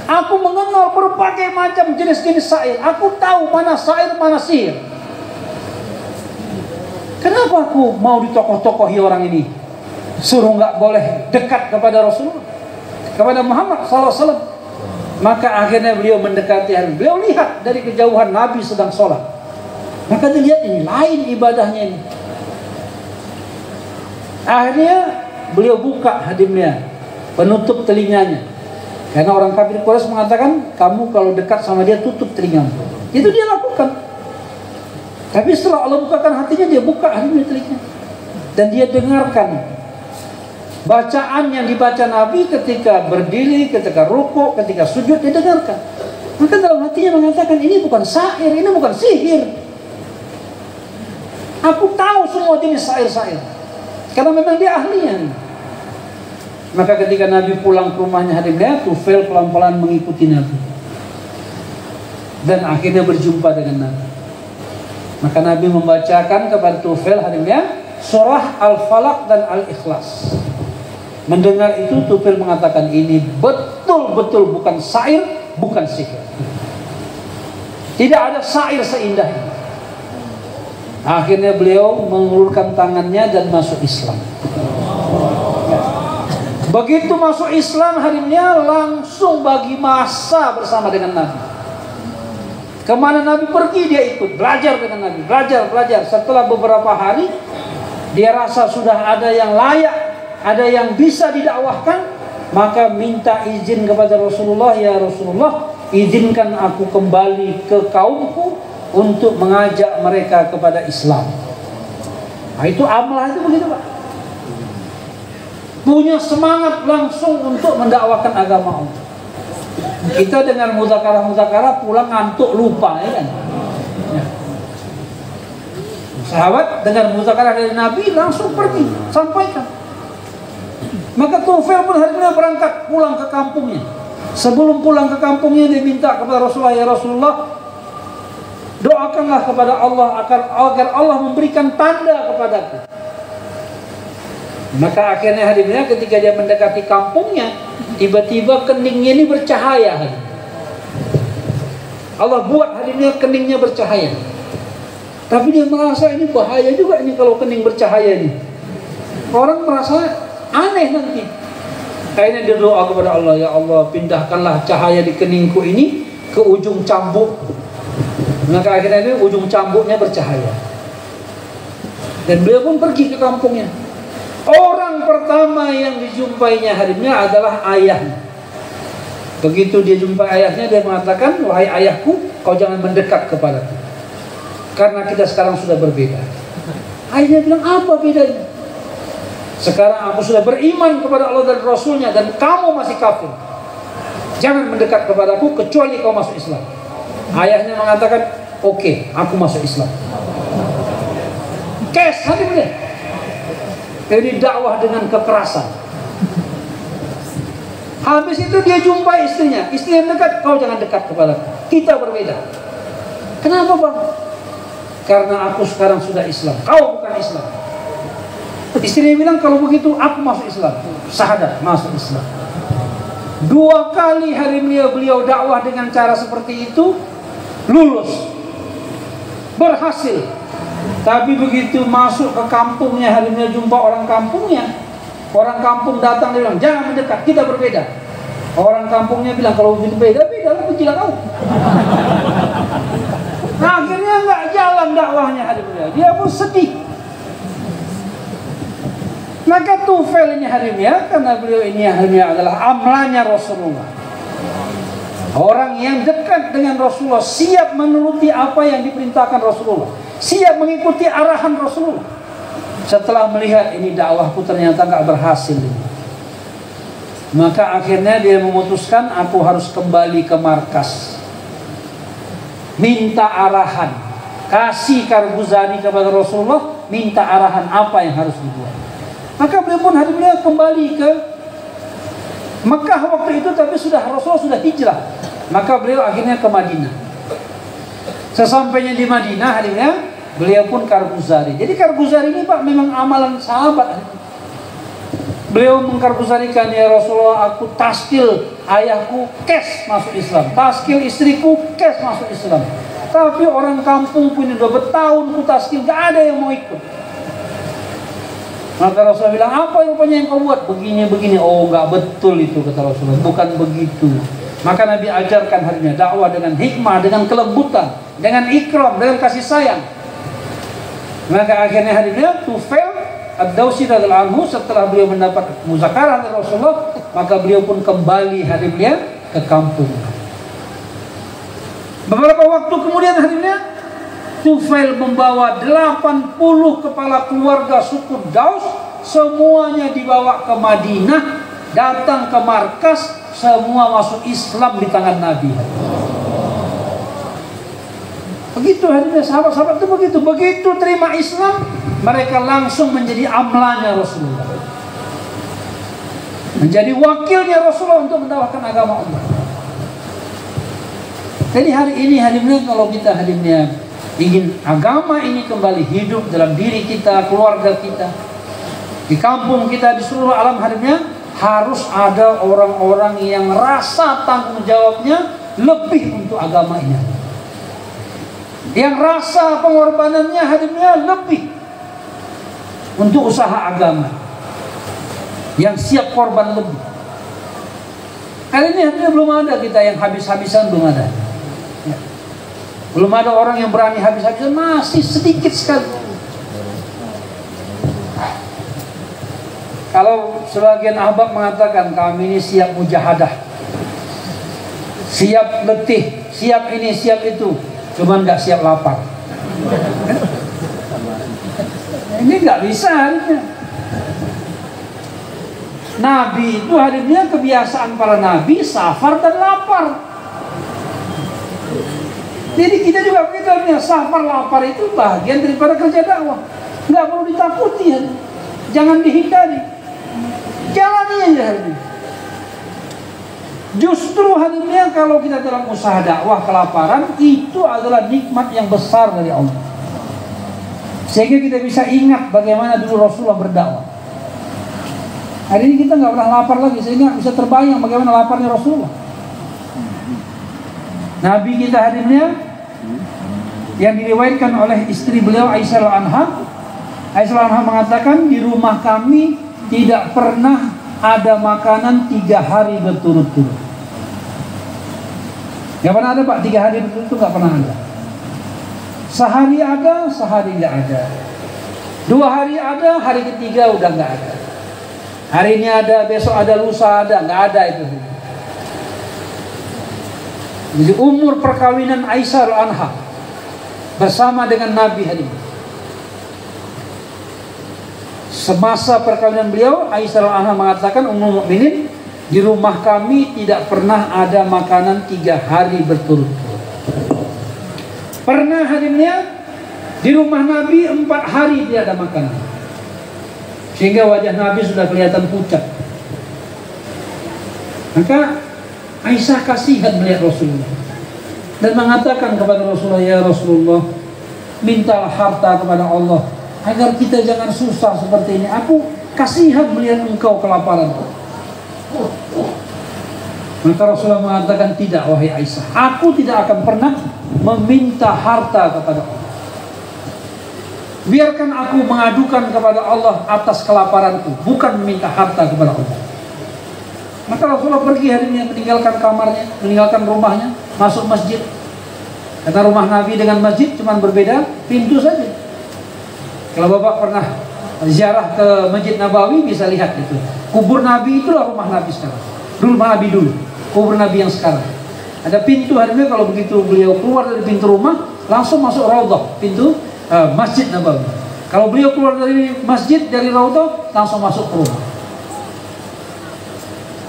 Aku mengenal berbagai macam jenis-jenis syair. Aku tahu mana syair, mana sihir. Kenapa aku mau ditokoh-tokohi orang ini? Suruh nggak boleh dekat kepada Rasulullah, kepada Muhammad SAW. Maka akhirnya beliau mendekati hari. Beliau lihat dari kejauhan Nabi sedang sholat. Maka dia lihat ini lain ibadahnya ini. Akhirnya beliau buka hadimnya, penutup telinganya. Karena orang kafir Quraisy mengatakan, kamu kalau dekat sama dia tutup telingamu. Itu dia lakukan. Tapi setelah Allah bukakan hatinya, dia buka hadimnya telinganya. Dan dia dengarkan bacaan yang dibaca Nabi ketika berdiri, ketika rukuk, ketika sujud, dia dengarkan. Maka dalam hatinya mengatakan, ini bukan syair, ini bukan sihir. Aku tahu semua jenis syair-syair. Karena memang dia ahlinya. Maka ketika Nabi pulang ke rumahnya hadimnya, Tufail pelan-pelan mengikuti Nabi. Dan akhirnya berjumpa dengan Nabi. Maka Nabi membacakan kepada Tufail hadimnya surah Al-Falaq dan Al-Ikhlas. Mendengar itu Tufail mengatakan, ini betul-betul bukan syair, bukan sihir. Tidak ada syair seindah ini. Akhirnya beliau mengulurkan tangannya dan masuk Islam. Begitu masuk Islam harinya langsung bagi masa bersama dengan Nabi. Kemana Nabi pergi dia ikut, belajar dengan Nabi, belajar. Setelah beberapa hari dia rasa sudah ada yang layak, ada yang bisa didakwahkan, maka minta izin kepada Rasulullah, ya Rasulullah, izinkan aku kembali ke kaumku untuk mengajak mereka kepada Islam. Nah, itu amalah itu begitu Pak. Punya semangat langsung untuk mendakwakan agama Allah. Kita dengan muzakarah pulang ngantuk lupa, ya kan? Ya. Sahabat dengan muzakarah dari Nabi langsung pergi sampaikan. Maka Tufail pun harinya berangkat pulang ke kampungnya. Sebelum pulang ke kampungnya dia minta kepada Rasulullah, ya Rasulullah, doakanlah kepada Allah agar Allah memberikan tanda kepadaku. Maka akhirnya hadimnya ketika dia mendekati kampungnya, tiba-tiba keningnya ini bercahaya. Allah buat hadimnya keningnya bercahaya. Tapi dia merasa ini bahaya juga ini kalau kening bercahaya ini. Orang merasa aneh nanti. Akhirnya dia doa kepada Allah, ya Allah, pindahkanlah cahaya di keningku ini ke ujung cambuk. Maka akhirnya itu ujung cambuknya bercahaya. Dan beliau pun pergi ke kampungnya. Orang pertama yang dijumpainya harinya adalah ayahnya. Begitu dia jumpa ayahnya, dia mengatakan, wahai ayahku, kau jangan mendekat kepadaku, karena kita sekarang sudah berbeda. Ayahnya bilang, apa bedanya? Sekarang aku sudah beriman kepada Allah dan Rasulnya, dan kamu masih kafir. Jangan mendekat kepadaku kecuali kau masuk Islam. Ayahnya mengatakan, oke, aku masuk Islam. Kes hadirin. Jadi dakwah dengan kekerasan. Habis itu dia jumpa istrinya. Istrinya dekat, kau jangan dekat kepada kita, berbeda. Kenapa bang? Karena aku sekarang sudah Islam, kau bukan Islam. Istrinya bilang, kalau begitu aku masuk Islam. Syahadat, masuk Islam. 2 kali hari beliau dakwah dengan cara seperti itu, lulus, berhasil. Tapi begitu masuk ke kampungnya, harinya jumpa orang kampungnya. Orang kampung datang, dia bilang, jangan mendekat, kita berbeda. Orang kampungnya bilang, kalau begitu beda-beda, aku gila kau. Nah, akhirnya nggak jalan dakwahnya harinya. Dia pun sedih. Maka Tufail ini harinya, karena beliau ini harinya adalah amlanya Rasulullah. Orang yang dekat dengan Rasulullah, siap menuruti apa yang diperintahkan Rasulullah. siap mengikuti arahan Rasulullah. Setelah melihat ini dakwahku ternyata nggak berhasil ini, maka akhirnya dia memutuskan, aku harus kembali ke markas, minta arahan, kasih Karguzari kepada Rasulullah, minta arahan apa yang harus dibuat. Maka beliau pun hadimnya kembali ke Mekah waktu itu, tapi Rasulullah sudah hijrah. Maka beliau akhirnya ke Madinah. Sesampainya di Madinah hadimnya, beliau pun Karguzari. Jadi Karguzari ini Pak memang amalan sahabat. Beliau mengkarguzarikan, ya Rasulullah, aku taskil ayahku kes masuk Islam, taskil istriku kes masuk Islam. Tapi orang kampung punya 2 tahun ku taskil, gak ada yang mau ikut. Maka Rasulullah bilang, apa rupanya yang kau buat? Begini-begini. Oh, gak betul itu, kata Rasulullah, bukan begitu. Maka Nabi ajarkan harinya dakwah dengan hikmah, dengan kelembutan, dengan ikram, dengan kasih sayang. Maka akhirnya harinya Tufail Ad-Dawsi radhiyallahu anhu, setelah beliau mendapat muzakarah dari Rasulullah, maka beliau pun kembali harinya ke kampung. Beberapa waktu kemudian harinya Tufail membawa 80 kepala keluarga suku Daus, semuanya dibawa ke Madinah, datang ke markas, semua masuk Islam di tangan Nabi. Begitu hadirin sahabat-sahabat itu begitu terima Islam, mereka langsung menjadi amlanya Rasulullah, menjadi wakilnya Rasulullah untuk mendakwahkan agama Allah. Jadi hari ini hadirin, kalau kita hadirin ingin agama ini kembali hidup dalam diri kita, keluarga kita, di kampung kita, di seluruh alam hadirin, harus ada orang-orang yang rasa tanggung jawabnya lebih untuk agama ini, yang rasa pengorbanannya hadirin lebih untuk usaha agama, yang siap korban lebih. Kali ini hadirin belum ada kita yang habis-habisan, belum ada. Ya. Belum ada orang yang berani habis-habisan, masih sedikit sekali. Kalau sebagian ahbab mengatakan kami ini siap mujahadah, siap letih, siap ini, siap itu, cuman nggak siap lapar. Ini nggak bisa harinya. Nabi itu harinya kebiasaan para nabi safar dan lapar. Jadi kita juga begitu harinya, safar lapar itu bagian daripada kerja dakwah. Nggak perlu ditakuti, jangan dihindari, jalani aja harinya. Justru harinya kalau kita dalam usaha dakwah kelaparan, itu adalah nikmat yang besar dari Allah. Sehingga kita bisa ingat bagaimana dulu Rasulullah berdakwah. Hari ini kita nggak pernah lapar lagi, sehingga bisa terbayang bagaimana laparnya Rasulullah. Nabi kita hadirnya yang diriwayatkan oleh istri beliau Aisyah anha. Aisyah anha mengatakan, di rumah kami tidak pernah ada makanan 3 hari berturut-turut. Gak pernah ada Pak, 3 hari berturut-turut gak pernah ada. Sehari ada, sehari nggak ada. 2 hari ada, hari ketiga udah nggak ada. Hari ini ada, besok ada, lusa ada, nggak ada itu. Jadi umur perkawinan Aisyah anha bersama dengan Nabi hari ini, semasa perkawinan beliau, Aisyah anha mengatakan, Ummul Mukminin, di rumah kami tidak pernah ada makanan 3 hari berturut-turut. Pernah hadirnya di rumah Nabi 4 hari tidak ada makanan, sehingga wajah Nabi sudah kelihatan pucat. Maka Aisyah kasihan melihat Rasulullah dan mengatakan kepada Rasulullah, ya Rasulullah, mintalah harta kepada Allah agar kita jangan susah seperti ini. Aku kasihan melihat engkau kelaparan. Maka Rasulullah mengatakan, tidak wahai Aisyah, aku tidak akan pernah meminta harta kepada Allah. Biarkan aku mengadukan kepada Allah atas kelaparanku, bukan meminta harta kepada Allah. Maka Rasulullah pergi hari ini, meninggalkan kamarnya, meninggalkan rumahnya, masuk masjid. Karena rumah Nabi dengan masjid cuma berbeda pintu saja. Kalau Bapak pernah ziarah ke Masjid Nabawi bisa lihat itu. Kubur Nabi itulah rumah Nabi sekarang. Rumah Nabi dulu, kubur Nabi yang sekarang. Ada pintu hari ini, kalau begitu beliau keluar dari pintu rumah, langsung masuk raudhah, pintu Masjid Nabawi. Kalau beliau keluar dari masjid, dari Raudhah, langsung masuk ke rumah.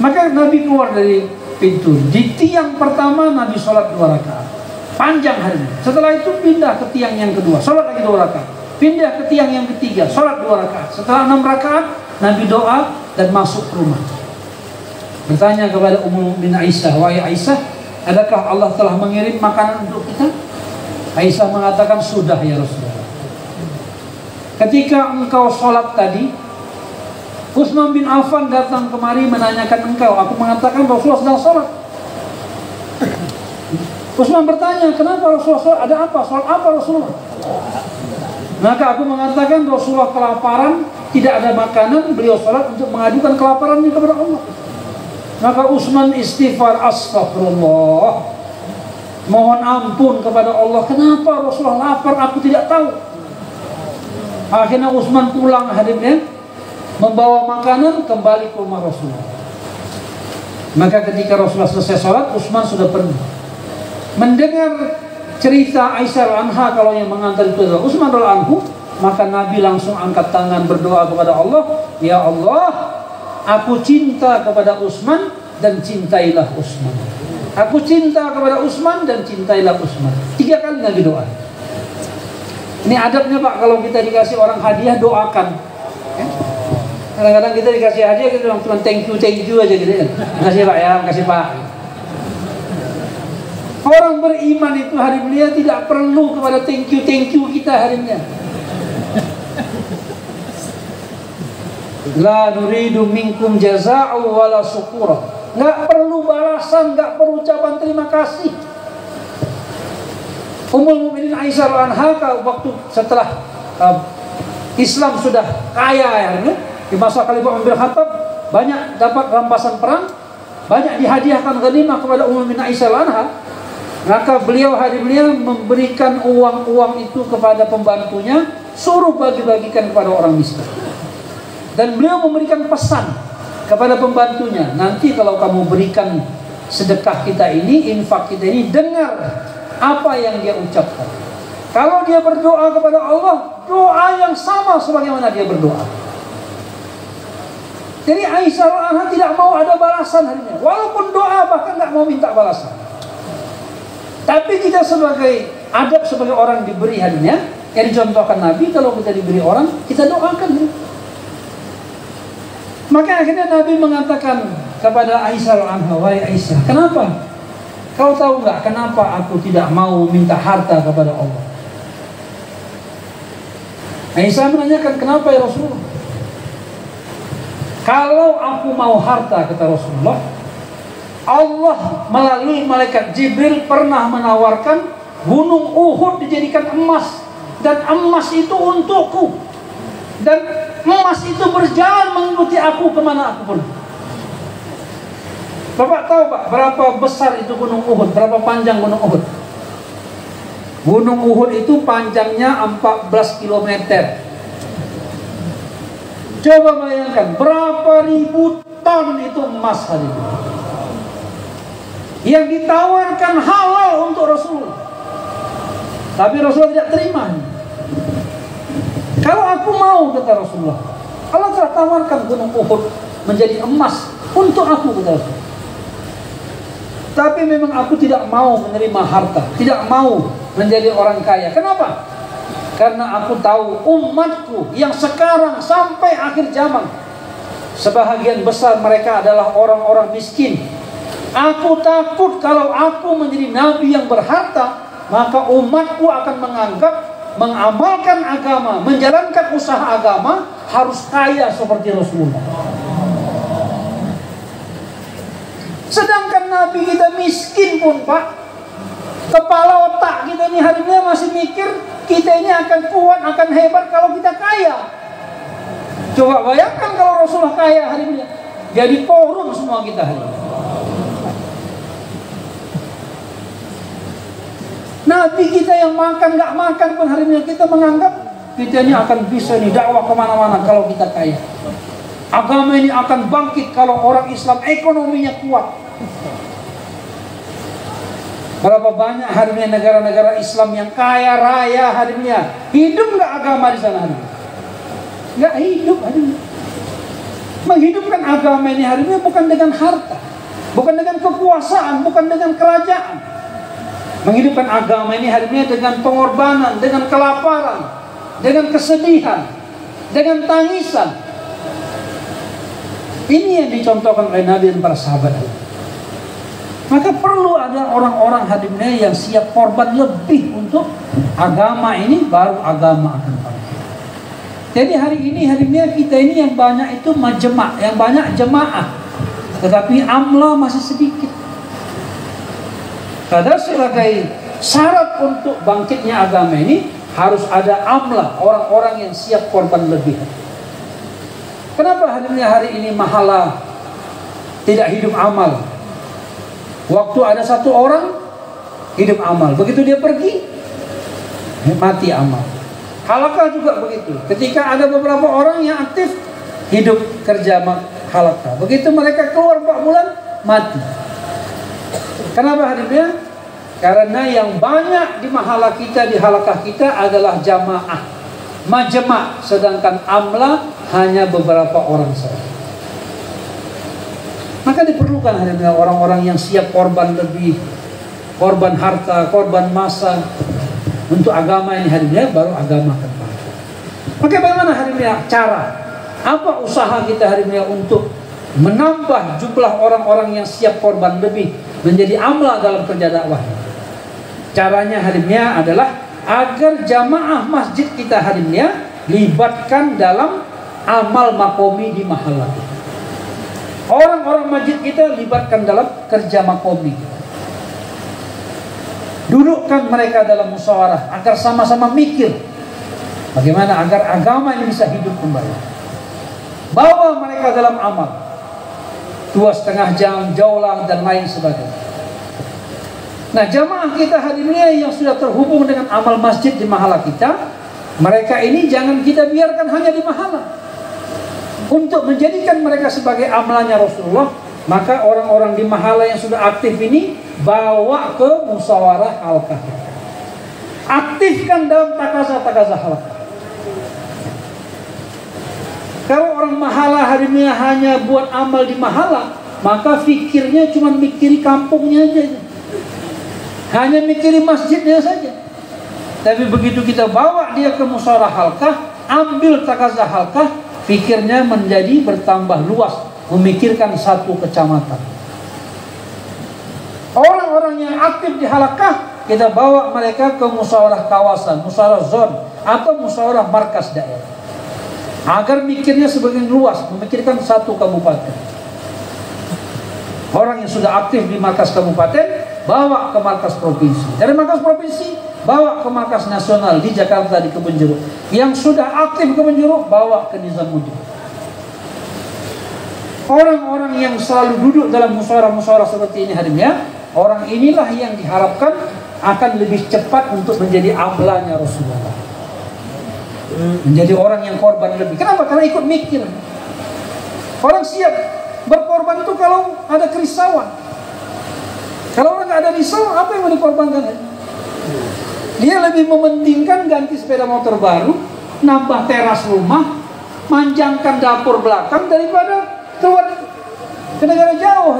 Maka Nabi keluar dari pintu. Di tiang pertama Nabi sholat 2 rakaat. Panjang harinya. Setelah itu pindah ke tiang yang kedua, sholat lagi 2 rakaat. Pindah ke tiang yang ketiga, sholat 2 rakaat. Setelah 6 rakaat, Nabi doa dan masuk ke rumah. Bertanya kepada Ummul Mukminin Aisyah, wahai Aisyah, adakah Allah telah mengirim makanan untuk kita? Aisyah mengatakan, sudah ya Rasulullah. Ketika engkau sholat tadi, Utsman bin Affan datang kemari menanyakan engkau. Aku mengatakan Rasulullah sedang sholat. Utsman bertanya, kenapa Rasulullah sholat? Ada apa? Sholat apa Rasulullah? Maka aku mengatakan Rasulullah kelaparan, tidak ada makanan, beliau sholat untuk mengadukan kelaparannya kepada Allah. Maka Utsman istighfar, astagfirullah, mohon ampun kepada Allah, kenapa Rasulullah lapar, aku tidak tahu. Akhirnya Utsman pulang hadimnya, membawa makanan kembali ke rumah Rasulullah. Maka ketika Rasulullah selesai sholat, Utsman sudah pergi. Mendengar cerita Aisyah anha kalau yang mengantar itu adalah Utsman anhu, maka Nabi langsung angkat tangan berdoa kepada Allah, ya Allah, aku cinta kepada Utsman dan cintailah Utsman. Aku cinta kepada Utsman dan cintailah Utsman. 3 kali Nabi doa. Ini adabnya Pak, kalau kita dikasih orang hadiah, doakan. Kadang-kadang kita dikasih hadiah, kita cuma thank you aja gitu kan. Makasih Pak ya, makasih Pak. Orang beriman itu hari mulia tidak perlu kepada thank you kita harinya. La nuridu minkum jaza'u wala syukura. Nggak perlu balasan, nggak perlu ucapan terima kasih. Ummul Mukminin Aisyah anha waktu setelah Islam sudah kaya ya, di masa Khalifah Umar bin Khattab, banyak dapat rampasan perang, banyak dihadiahkan ghanimah kepada Ummul Mukminin Aisyah anha. Maka beliau memberikan uang-uang itu kepada pembantunya, suruh bagi-bagikan kepada orang miskin. Dan beliau memberikan pesan kepada pembantunya, nanti kalau kamu berikan sedekah kita ini, infak kita ini, dengar apa yang dia ucapkan. Kalau dia berdoa kepada Allah, doa yang sama sebagaimana dia berdoa. Jadi Aisyah anha tidak mau ada balasan harinya, walaupun doa bahkan nggak mau minta balasan. Tapi kita sebagai adab, sebagai orang diberi harinya, yang dicontohkan Nabi, kalau kita diberi orang, kita doakan. Maka akhirnya Nabi mengatakan kepada Aisyah anha, wahai Aisyah, kenapa? Kau tahu nggak kenapa aku tidak mau minta harta kepada Allah? Aisyah menanyakan, kenapa ya Rasulullah? Kalau aku mau harta, kata Rasulullah, Allah melalui malaikat Jibril pernah menawarkan gunung Uhud dijadikan emas, dan emas itu untukku, dan emas itu berjalan mengikuti aku kemana aku pergi. Bapak tahu Pak berapa besar itu gunung Uhud? Berapa panjang gunung Uhud? Gunung Uhud itu panjangnya 14 km. Coba bayangkan berapa ribu ton itu emas hari itu, yang ditawarkan halal untuk Rasulullah. Tapi Rasulullah tidak terima. Kalau aku mau, kata Rasulullah, Allah telah tawarkan gunung Uhud menjadi emas untuk aku, kata Rasulullah. Tapi memang aku tidak mau menerima harta, tidak mau menjadi orang kaya. Kenapa? Karena aku tahu umatku yang sekarang sampai akhir zaman, sebahagian besar mereka adalah orang-orang miskin. Aku takut kalau aku menjadi nabi yang berharta, maka umatku akan menganggap mengamalkan agama, menjalankan usaha agama harus kaya seperti Rasulullah. Sedangkan Nabi kita miskin pun Pak, kepala otak kita ini hari ini masih mikir kita ini akan kuat, akan hebat kalau kita kaya. Coba bayangkan kalau Rasulullah kaya hari ini, jadi korun semua kita hari ini. Nabi kita yang makan nggak makan pun hari ini kita menganggap kita ini akan bisa nih dakwah kemana-mana kalau kita kaya. Agama ini akan bangkit kalau orang Islam ekonominya kuat. Berapa banyak hari ini negara-negara Islam yang kaya raya hari ini, hidup nggak agama di sana hari ini? Nggak hidup hari ini. Menghidupkan agama ini hari ini bukan dengan harta, bukan dengan kekuasaan, bukan dengan kerajaan. Menghidupkan agama ini hari ini dengan pengorbanan, dengan kelaparan, dengan kesedihan, dengan tangisan. Ini yang dicontohkan oleh Nabi dan para sahabat. Maka perlu ada orang-orang hadirin yang siap korban lebih untuk agama ini, baru agama akan bangkit. Jadi hari ini kita ini yang banyak itu majma', yang banyak jemaah, tetapi amla masih sedikit. Padahal sebagai syarat untuk bangkitnya agama ini harus ada amla, orang-orang yang siap korban lebih. Kenapa hari ini mahala tidak hidup amal? Waktu ada satu orang hidup amal, begitu dia pergi mati amal. Halakah juga begitu. Ketika ada beberapa orang yang aktif hidup kerja halakah, begitu mereka keluar 4 bulan mati. Kenapa hadirnya? Karena yang banyak di mahala kita, di halakah kita adalah jamaah, majma', sedangkan amla hanya beberapa orang saja. Maka diperlukan hadirnya orang-orang yang siap korban lebih, korban harta, korban masa untuk agama ini hadirnya, baru agama akan bangkit. Maka bagaimana hadirnya cara? Apa usaha kita hadirnya untuk menambah jumlah orang-orang yang siap korban lebih menjadi amla dalam kerja dakwah? Caranya hadirnya adalah agar jamaah masjid kita hadirnya libatkan dalam amal makomi di mahala kita. Orang-orang masjid kita libatkan dalam kerja makomi. Dudukkan mereka dalam musyawarah agar sama-sama mikir bagaimana agar agama ini bisa hidup kembali. Bawa mereka dalam amal 2,5 jam, jaulah dan lain sebagainya. Nah, jamaah kita hadirnya yang sudah terhubung dengan amal masjid di mahala kita, mereka ini jangan kita biarkan hanya di mahala. Untuk menjadikan mereka sebagai amlanya Rasulullah, maka orang-orang di mahala yang sudah aktif ini bawa ke musyawarah halaqah. Aktifkan dalam takaza halaqah. Kalau orang mahala hari ini hanya buat amal di mahala, maka fikirnya cuma mikiri kampungnya aja, hanya mikiri masjidnya saja. Tapi begitu kita bawa dia ke musyawarah halaqah, ambil takaza halaqah, pikirnya menjadi bertambah luas, memikirkan satu kecamatan. Orang-orang yang aktif di halaqah, kita bawa mereka ke musyawarah kawasan, musyawarah zon, atau musyawarah markas daerah, agar mikirnya sebagian luas, memikirkan satu kabupaten. Orang yang sudah aktif di markas kabupaten, bawa ke markas provinsi. Dari markas provinsi, bawa ke markas nasional di Jakarta, di Kebun Jeruk. Yang sudah aktif Kebun Jeruk, bawa ke Nizamuddin. Orang-orang yang selalu duduk dalam musyawarah-musyawarah seperti ini hadirnya, orang inilah yang diharapkan akan lebih cepat untuk menjadi amlanya Rasulullah, menjadi orang yang korban lebih. Kenapa? Karena ikut mikir. Orang siap berkorban itu kalau ada kerisauan. Kalau orang nggak ada risau, apa yang mau dikorbankan? Dia lebih mementingkan ganti sepeda motor baru, nambah teras rumah, manjangkan dapur belakang daripada keluar ke negara jauh.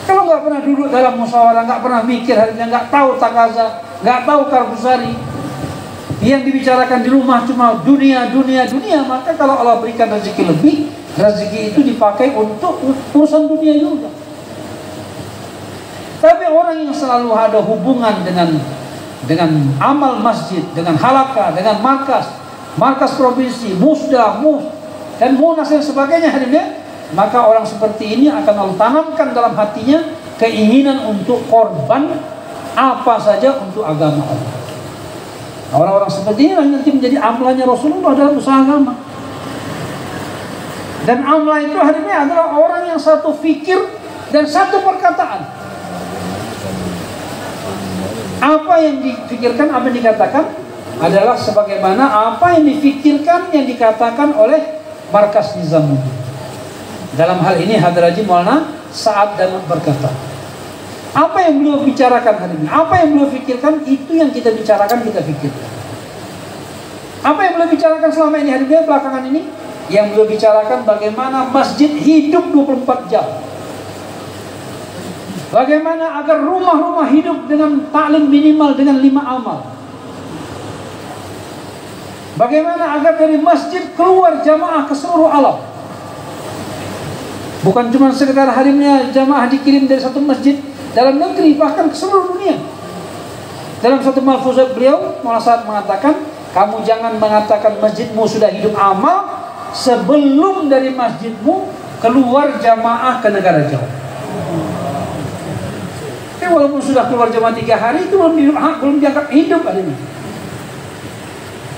Kalau nggak pernah duduk dalam musyawarah, nggak pernah mikir, nggak tahu takaza, nggak tahu karbusari, yang dibicarakan di rumah cuma dunia, maka kalau Allah berikan rezeki lebih, rezeki itu dipakai untuk urusan dunia juga. Tapi orang yang selalu ada hubungan dengan amal masjid, dengan halaqah, dengan markas provinsi, musda, dan munas dan sebagainya hadirnya, maka orang seperti ini akan Allah tanamkan dalam hatinya keinginan untuk korban apa saja untuk agama Allah. Orang-orang seperti ini nanti menjadi amlanya Rasulullah dalam usaha agama. Dan amla itu hadirnya adalah orang yang satu fikir dan satu perkataan. Apa yang dipikirkan, apa yang dikatakan adalah sebagaimana apa yang difikirkan, yang dikatakan oleh markas Nizamuddin. Dalam hal ini Hadraji Maulana Sa'ad dan berkata, Apa yang beliau bicarakan hari ini, apa yang beliau pikirkan, itu yang kita bicarakan, kita pikirkan. Apa yang beliau bicarakan selama ini hari ini, belakangan ini? Yang beliau bicarakan bagaimana masjid hidup 24 jam. Bagaimana agar rumah-rumah hidup dengan taklim minimal dengan 5 amal. Bagaimana agar dari masjid keluar jamaah ke seluruh alam. Bukan cuma sekedar harimnya jamaah dikirim dari satu masjid dalam negeri, bahkan ke seluruh dunia. Dalam satu malfuzat beliau saat mengatakan, kamu jangan mengatakan masjidmu sudah hidup amal sebelum dari masjidmu keluar jamaah ke negara jauh. Walaupun sudah keluar jamaah 3 hari, itu belum dianggap hidup hari ini.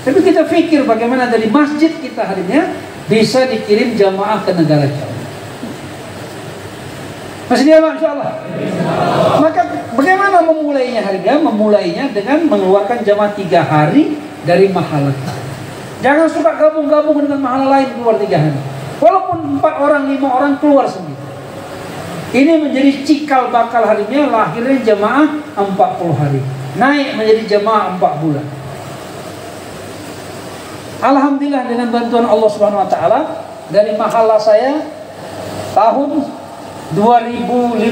Tapi kita pikir bagaimana dari masjid kita hari ini bisa dikirim jamaah ke negara jauh. Masih dia Insya Allah. Maka bagaimana memulainya hari ini? Memulainya dengan mengeluarkan jamaah 3 hari dari mahala. Jangan suka gabung-gabung dengan mahala lain keluar 3 hari. Walaupun 4 orang, 5 orang keluar sendiri. Ini menjadi cikal bakal harinya lahirnya jamaah 40 hari. Naik menjadi jamaah 4 bulan. Alhamdulillah dengan bantuan Allah Subhanahu wa taala, dari mahala saya tahun 2015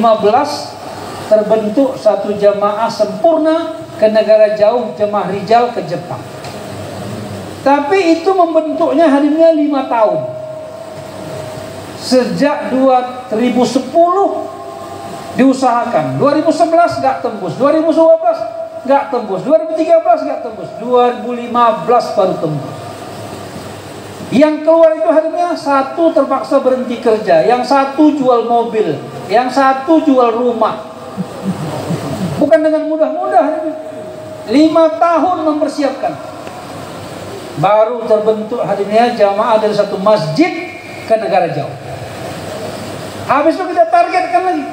terbentuk satu jamaah sempurna ke negara jauh, jemaah Rijal ke Jepang. Tapi itu membentuknya harinya 5 tahun. Sejak 2010 diusahakan, 2011 nggak tembus, 2012 nggak tembus, 2013 nggak tembus, 2015 baru tembus. Yang keluar itu harinya satu terpaksa berhenti kerja, yang satu jual mobil, yang satu jual rumah. Bukan dengan mudah-mudah harinya. 5 tahun mempersiapkan. Baru terbentuk harinya jamaah dari satu masjid ke negara jauh. Habis itu kita targetkan lagi,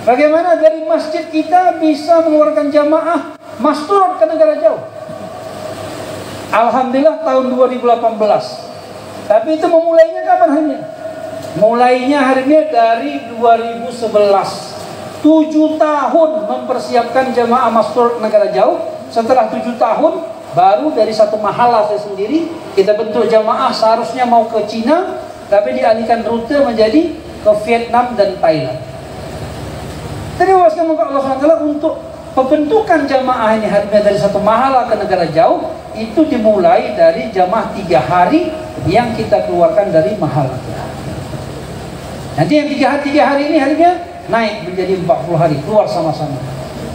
bagaimana dari masjid kita bisa mengeluarkan jamaah mastur ke negara jauh. Alhamdulillah tahun 2018. Tapi itu memulainya kapan harinya? Mulainya harinya dari 2011. 7 tahun mempersiapkan jamaah mastur negara jauh. Setelah 7 tahun, baru dari satu mahala saya sendiri kita bentuk jamaah, seharusnya mau ke Cina, tapi dialihkan rute menjadi ke Vietnam dan Thailand. Jadi semoga Allah SWT untuk pembentukan jamaah ini harinya dari satu mahala ke negara jauh itu dimulai dari jamaah 3 hari yang kita keluarkan dari mahala. Nanti yang 3 hari ini harinya naik menjadi 40 hari, keluar sama-sama.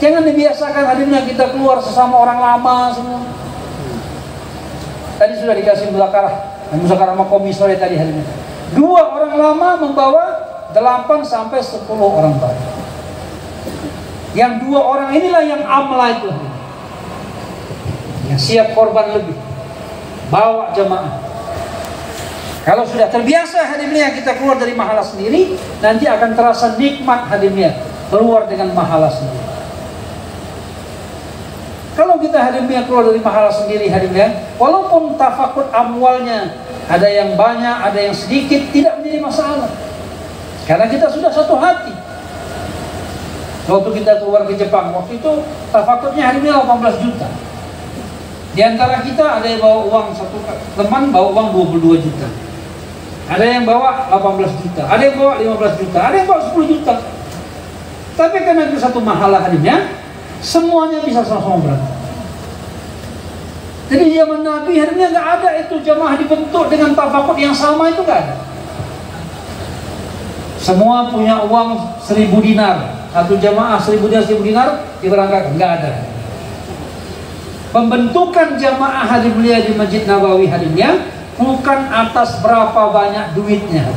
Jangan dibiasakan harinya kita keluar sesama orang lama semua. Tadi sudah dikasih muzakarah sama komisore tadi hari ini. 2 orang lama membawa 8 sampai 10 orang baru. Yang 2 orang inilah yang amla itu, yang siap korban lebih, bawa jamaah. Kalau sudah terbiasa hadirnya kita keluar dari mahala sendiri, nanti akan terasa nikmat hadirnya keluar dengan mahala sendiri. Kalau kita hadirnya keluar dari mahala sendiri hadirnya, walaupun tafakut amwalnya ada yang banyak, ada yang sedikit, tidak menjadi masalah. Karena kita sudah satu hati. Waktu kita keluar ke Jepang, waktu itu tafakutnya hadirnya 18 juta. Di antara kita ada yang bawa uang, satu teman bawa uang 22 juta. Ada yang bawa 18 juta, ada yang bawa 15 juta, ada yang bawa 10 juta. Tapi karena itu satu mahala hadirnya, semuanya bisa sama-sama berangkat. Jadi zaman Nabi hadirnya nggak ada itu jamaah dibentuk dengan tafakut yang sama, itu nggak ada. Semua punya uang 1000 dinar, satu jamaah 1000 dinar diberangkatkan, nggak ada. Pembentukan jamaah hadir mulia di Masjid Nabawi hadirnya bukan atas berapa banyak duitnya,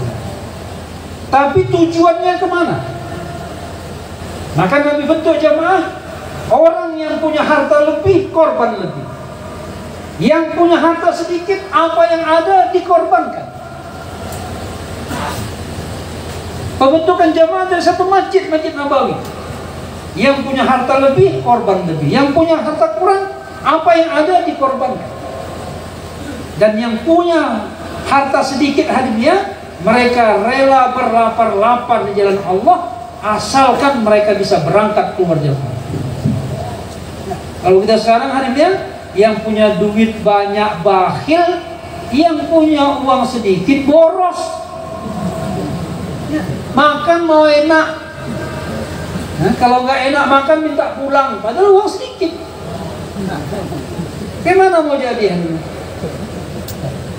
tapi tujuannya kemana. Maka Nabi bentuk jamaah, orang yang punya harta lebih korban lebih, yang punya harta sedikit apa yang ada dikorbankan. Pembentukan jamaah dari satu masjid, Masjid Nabawi, yang punya harta lebih korban lebih, yang punya harta kurang apa yang ada dikorbankan. Dan yang punya harta sedikit hadirnya, mereka rela berlapar-lapar di jalan Allah asalkan mereka bisa berangkat keluar jamaah. Kalau kita sekarang hari ini yang punya duit banyak bakhil, yang punya uang sedikit boros. Makan mau enak, kalau nggak enak makan minta pulang, padahal uang sedikit. Gimana mau jadi hari ini?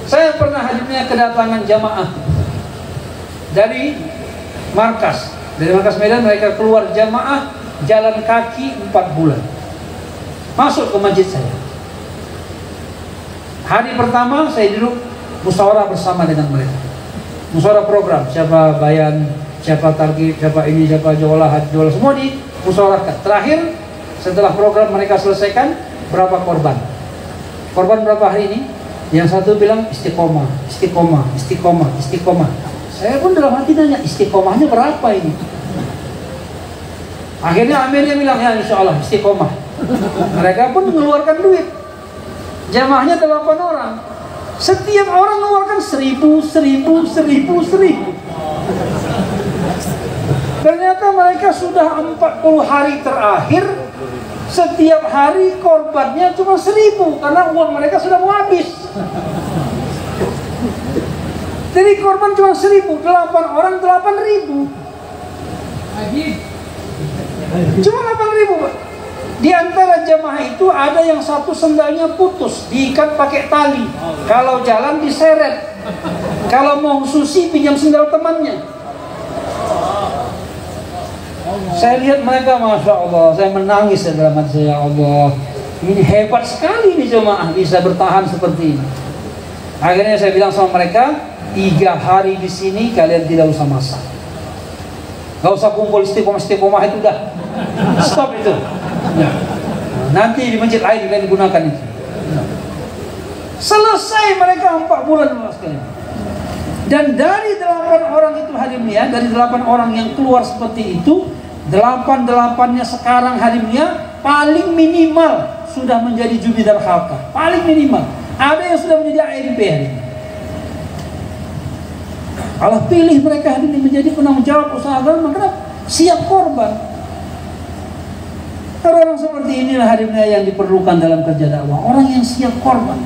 Saya pernah hadirnya kedatangan jamaah dari markas Medan, mereka keluar jamaah jalan kaki 4 bulan masuk ke masjid saya. Hari pertama saya duduk musyawarah bersama dengan mereka, musyawarah program, siapa bayan, siapa target, siapa ini, siapa jualah, semua dimusyawarahkan. Terakhir setelah program mereka selesaikan, berapa korban berapa hari ini? Yang satu bilang istiqomah. Saya pun dalam hati nanya, istiqomahnya berapa ini? Akhirnya amirnya bilang, ya insya Allah istiqomah. Mereka pun mengeluarkan duit. Jamaahnya 8 orang. Setiap orang mengeluarkan 1.000. Ternyata mereka sudah 40 hari terakhir, setiap hari korbannya cuma 1.000 karena uang mereka sudah mau habis. Jadi korban cuma 1.000, 8 orang 8.000. Cuma 8.000. Di antara jamaah itu ada yang satu sendalnya putus, diikat pakai tali. Kalau jalan diseret. Kalau mau susi pinjam sendal temannya. Saya lihat mereka, Masya Allah, saya menangis dalam hati saya, ya Allah, ini hebat sekali nih jemaah bisa bertahan seperti ini. Akhirnya saya bilang sama mereka, 3 hari di sini kalian tidak usah masak, nggak usah kumpul istiqomah itu dah, stop itu. Nanti di masjid lain kalian gunakan itu. Selesai mereka 4 bulan sekali. Dan dari 8 orang itu hadimnya, dari 8 orang yang keluar seperti itu, 8-8-nya sekarang hadimnya paling minimal sudah menjadi jubidar halqah, paling minimal. Ada yang sudah menjadi ANP hadimnya. Allah pilih mereka hadimnya menjadi penanggung jawab usaha agama, karena siap korban. Orang seperti inilah hadimnya yang diperlukan dalam kerja dakwah, orang yang siap korban.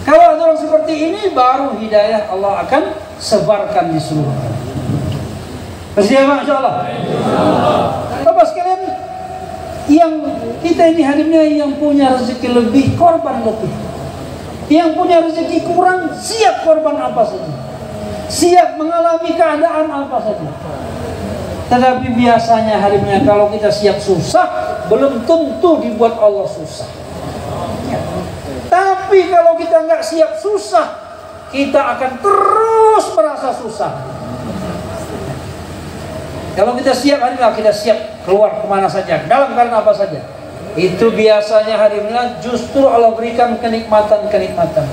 Kalau ada orang seperti ini, baru hidayah Allah akan sebarkan di seluruh dunia. Bersedia insyaAllah. Bapak sekalian, yang kita ini hadimnya yang punya rezeki lebih, korban lebih. Yang punya rezeki kurang, siap korban apa saja, siap mengalami keadaan apa saja. Tetapi biasanya hadimnya kalau kita siap susah, belum tentu dibuat Allah susah. Tapi kalau kita nggak siap susah, kita akan terus merasa susah. Kalau kita siap, hadimnya kita siap keluar kemana saja, dalam keadaan apa saja. Itu biasanya hadimnya justru Allah berikan kenikmatan-kenikmatan.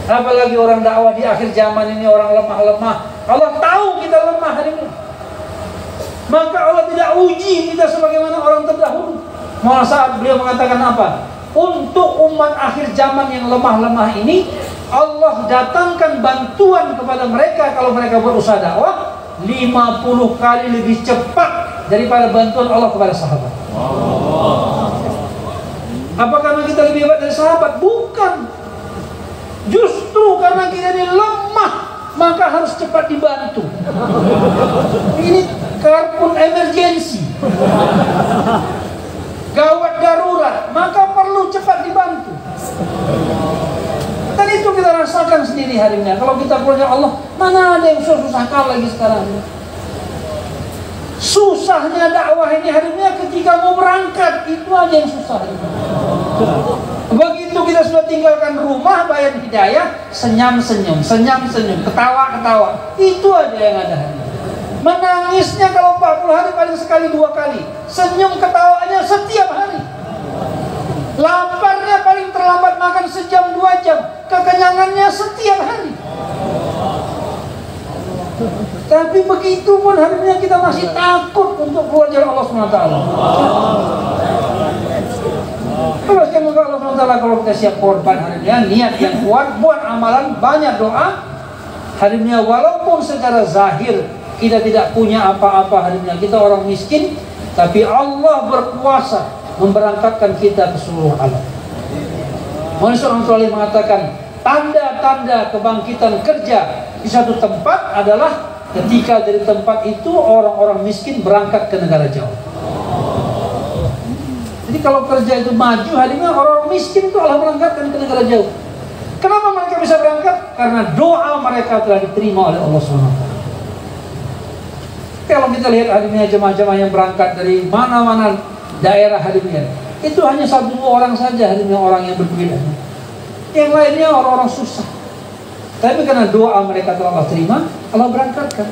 Apalagi orang dakwah di akhir zaman ini, orang lemah-lemah. Allah tahu kita lemah hadimnya, maka Allah tidak uji kita sebagaimana orang terdahulu. Malah saat beliau mengatakan apa? Untuk umat akhir zaman yang lemah-lemah ini, Allah datangkan bantuan kepada mereka kalau mereka berusaha dakwah 50 kali lebih cepat daripada bantuan Allah kepada sahabat. Apa karena kita lebih hebat dari sahabat? Bukan. Justru karena kita ini lemah, maka harus cepat dibantu. Ini karpun emergensi, gawat darurat, maka perlu cepat dibantu. Dan itu kita rasakan sendiri hari ini. Kalau kita punya Allah, mana ada yang susah lagi sekarang. Susahnya dakwah ini hari ini ketika mau berangkat, itu aja yang susah. Begitu kita sudah tinggalkan rumah, bayar hidayah, senyum-senyum, ketawa-ketawa, itu aja yang ada hari ini. Menangisnya kalau 40 hari paling sekali 2 kali, senyum ketawanya setiap hari. Laparnya paling terlambat makan sejam 2 jam, kekenyangannya setiap hari. Tapi begitu pun harinya kita masih takut untuk keluar dari Allah SWT. Semoga Allah SWT kalau kita siap korban harinya, niat yang kuat, buat amalan, banyak doa harinya, walaupun secara zahir kita tidak punya apa-apa hari ini, kita orang miskin, tapi Allah berkuasa memberangkatkan kita ke seluruh alam. Manusia orang soleh mengatakan, tanda-tanda kebangkitan kerja di satu tempat adalah ketika dari tempat itu orang-orang miskin berangkat ke negara jauh. Jadi kalau kerja itu maju, hari ini orang-orang miskin itu Allah berangkatkan ke negara jauh. Kenapa mereka bisa berangkat? Karena doa mereka telah diterima oleh Allah SWT. Kalau kita lihat hari ini jemaah-jemaah yang berangkat dari mana-mana daerah hari ini, itu hanya 1-2 orang saja hari ini orang yang berbeda. Yang lainnya orang-orang susah. Tapi karena doa mereka telah Allah terima, Allah berangkatkan.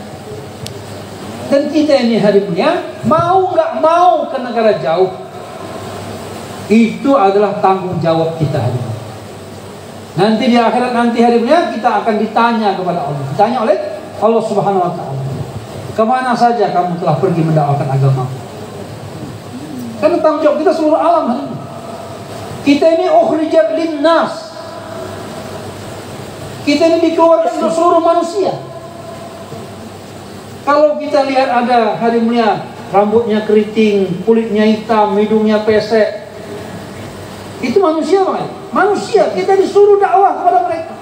Dan kita ini hari ini mau nggak mau ke negara jauh, itu adalah tanggung jawab kita hari ini. Nanti di akhirat nanti hari ini kita akan ditanya kepada Allah. Ditanya oleh Allah Subhanahu wa taala. Kemana saja kamu telah pergi mendakwakan agama? Karena tanggung jawab kita seluruh alam hari ini. Kita ini ukhrijat linnas. Kita ini dikeluarkan untuk seluruh manusia. Kalau kita lihat ada hari ini rambutnya keriting, kulitnya hitam, hidungnya pesek, itu manusia, manusia. Kita disuruh dakwah kepada mereka.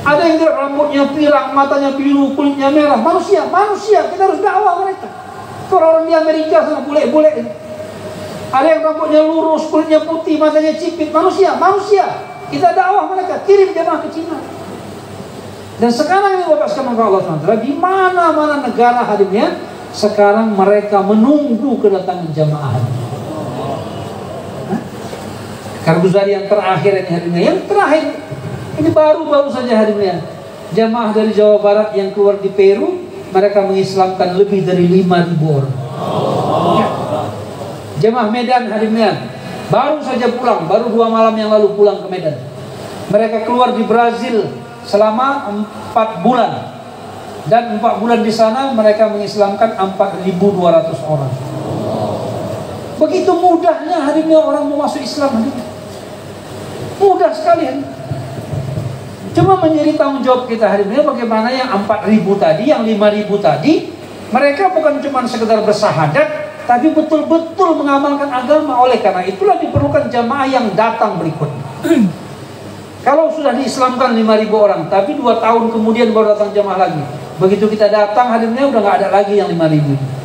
Ada yang rambutnya pirang, matanya biru, kulitnya merah, manusia. Kita harus dakwah mereka. Orang-orang di Amerika sana bule-bule. Ada yang rambutnya lurus, kulitnya putih, matanya cipit, manusia. Kita dakwah mereka, kirim jemaah ke Cina. Dan sekarang ini Bapak sekalian Allah SWT, di mana-mana negara hadirnya, sekarang mereka menunggu kedatangan jemaah. Karbuzari yang terakhir ini hari ini, yang terakhir ini baru saja hari ini, jamaah dari Jawa Barat yang keluar di Peru, mereka mengislamkan lebih dari 5.000 orang. Ya. Jamaah Medan hari ini baru saja pulang, baru 2 malam yang lalu pulang ke Medan. Mereka keluar di Brazil selama 4 bulan, dan 4 bulan di sana mereka mengislamkan 4.200 orang. Begitu mudahnya hari ini orang mau masuk Islam hari ini. Mudah sekali. Cuma menjadi tanggung jawab kita hari ini bagaimana yang 4.000 tadi, yang 5.000 tadi, mereka bukan cuma sekedar bersahadat, tapi betul-betul mengamalkan agama. Oleh karena itulah diperlukan jamaah yang datang berikutnya. Kalau sudah diislamkan 5.000 orang, tapi 2 tahun kemudian baru datang jamaah lagi. Begitu kita datang hari ini udah nggak ada lagi yang 5.000.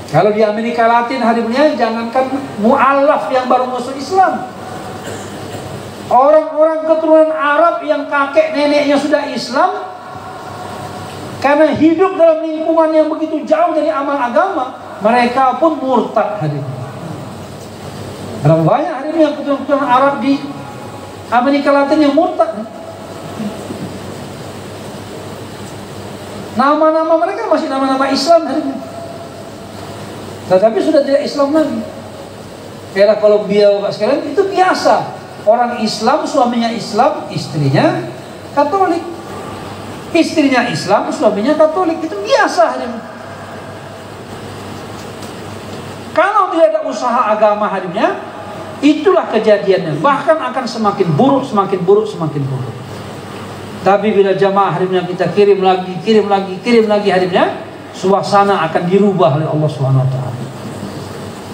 Kalau di Amerika Latin hari ini jangankan mu'alaf yang baru masuk Islam, orang-orang keturunan Arab yang kakek neneknya sudah Islam, karena hidup dalam lingkungan yang begitu jauh dari amal agama, mereka pun murtad hari ini. Berapa banyak hari ini yang keturunan Arab di Amerika Latin yang murtad? Nama-nama mereka masih nama-nama Islam hari ini, tetapi sudah tidak Islam lagi. Era Kolombia Bapak sekalian, itu biasa. Orang Islam, suaminya Islam, istrinya Katolik. Istrinya Islam, suaminya Katolik. Itu biasa hari ini. Kalau tidak ada usaha agama hari ini, itulah kejadiannya. Bahkan akan semakin buruk, semakin buruk, semakin buruk. Tapi bila jamaah hari ini kita kirim lagi hari ini, suasana akan dirubah oleh Allah SWT.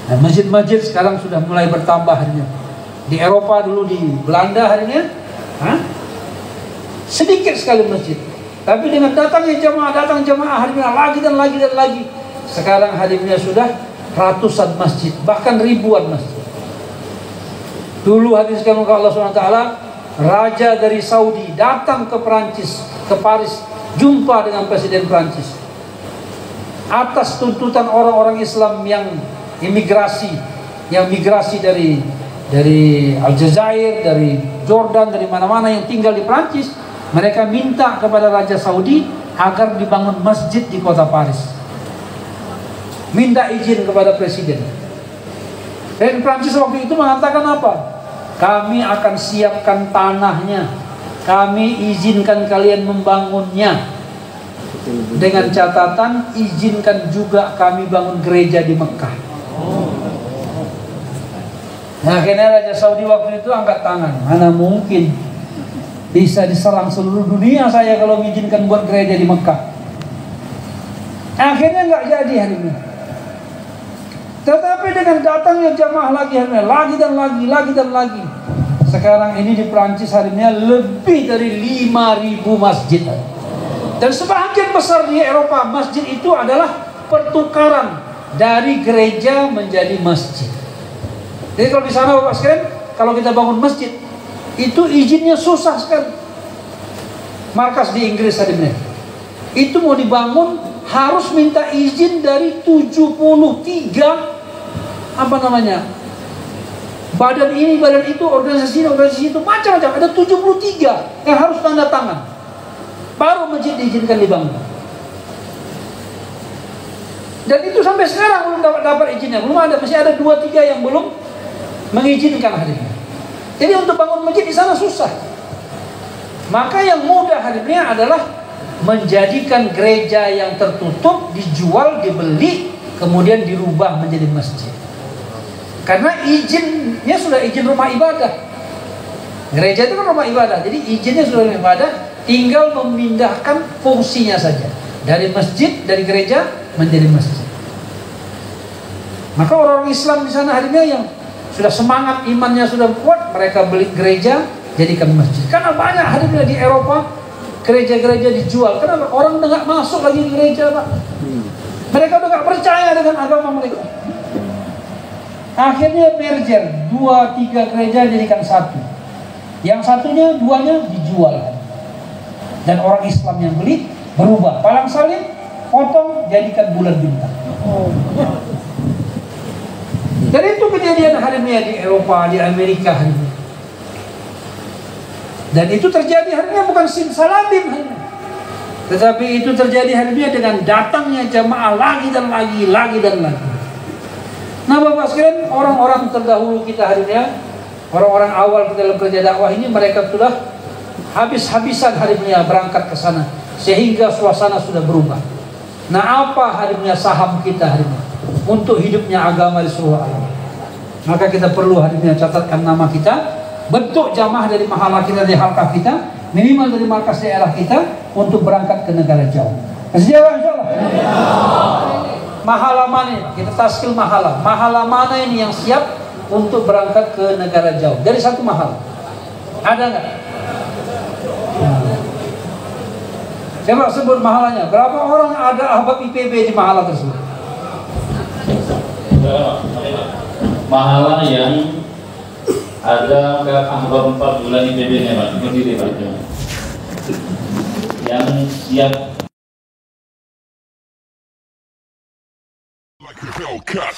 Nah, masjid-masjid sekarang sudah mulai bertambah harinya. Di Eropa dulu, di Belanda harinya sedikit sekali masjid. Tapi dengan datang jamaah harinya lagi dan lagi. Sekarang harinya sudah ratusan masjid, bahkan ribuan masjid. Dulu hadis kalau Allah SWT, raja dari Saudi datang ke Perancis, ke Paris, jumpa dengan presiden Perancis atas tuntutan orang-orang Islam yang migrasi dari Aljazair, dari Jordan, dari mana-mana yang tinggal di Perancis. Mereka minta kepada Raja Saudi agar dibangun masjid di kota Paris. Minta izin kepada presiden. Dan Perancis waktu itu mengatakan apa? Kami akan siapkan tanahnya, kami izinkan kalian membangunnya, dengan catatan izinkan juga kami bangun gereja di Mekah. Nah, akhirnya Raja Saudi waktu itu angkat tangan. Mana mungkin Bisa diserang seluruh dunia saya kalau mengizinkan buat gereja di Mekah. Akhirnya nggak jadi hari ini. Tetapi dengan datangnya jamaah lagi hari ini, lagi dan lagi. Sekarang ini di Perancis hari ini lebih dari 5.000 masjid. Dan sebagian besar di Eropa masjid itu adalah pertukaran dari gereja menjadi masjid. Jadi kalau di sana Bapak sekalian, kalau kita bangun masjid itu izinnya susah sekali. Markas di Inggris hari ini itu mau dibangun harus minta izin dari 73 badan ini, badan itu, organisasi itu, macam-macam. Ada 73 yang harus tanda tangan baru masjid diizinkan dibangun. Dan itu sampai sekarang belum dapat izinnya, belum ada, masih ada 2-3 yang belum mengizinkan hari ini. Jadi untuk bangun masjid di sana susah. Maka yang mudah hari ini adalah menjadikan gereja yang tertutup dijual, dibeli, kemudian dirubah menjadi masjid. Karena izinnya sudah izin rumah ibadah. Gereja itu kan rumah ibadah, jadi izinnya sudah rumah ibadah, tinggal memindahkan fungsinya saja dari masjid, dari gereja menjadi masjid. Maka orang-orang Islam di sana hari ini yang sudah semangat, imannya sudah kuat, mereka beli gereja, jadikan masjid. Karena banyak hari ini di Eropa gereja-gereja dijual. Kenapa? Orang udah nggak masuk lagi di gereja, Pak. Mereka udah nggak percaya dengan agama mereka. Akhirnya merger, 2-3 gereja jadikan satu. Yang satunya, 2-nya dijual. Dan orang Islam yang beli berubah, palang salib, potong, jadikan bulan bintang. Dan itu kejadian hari ini di Eropa, di Amerika hari ini. Dan itu terjadi hari ini bukan simsalabim hari ini, tetapi itu terjadi hari ini dengan datangnya jamaah lagi dan lagi. Nah Bapak sekalian, orang-orang terdahulu kita hari ini, orang-orang awal kita dalam kerja dakwah ini, mereka sudah habis-habisan hari ini berangkat ke sana, sehingga suasana sudah berubah. Nah apa hari ini saham kita hari ini untuk hidupnya agama di seluruh alam? Maka kita perlu hari ini catatkan nama kita, bentuk jamaah dari mahala kita, dari halkah kita, minimal dari markas daerah kita, untuk berangkat ke negara jauh. Sejalan insyaallah. Mahala mana? Kita taskil mahala. Mahala mana ini yang siap untuk berangkat ke negara jauh? Dari satu mahala. Ada nggak? Coba sebut mahalanya. Berapa orang ada ahbab IPB di mahala tersebut? Mahala yang ada ke ahbab 4 bulan IPB-nya Pak, berdiri Pak. Yang siap like a Hellcat.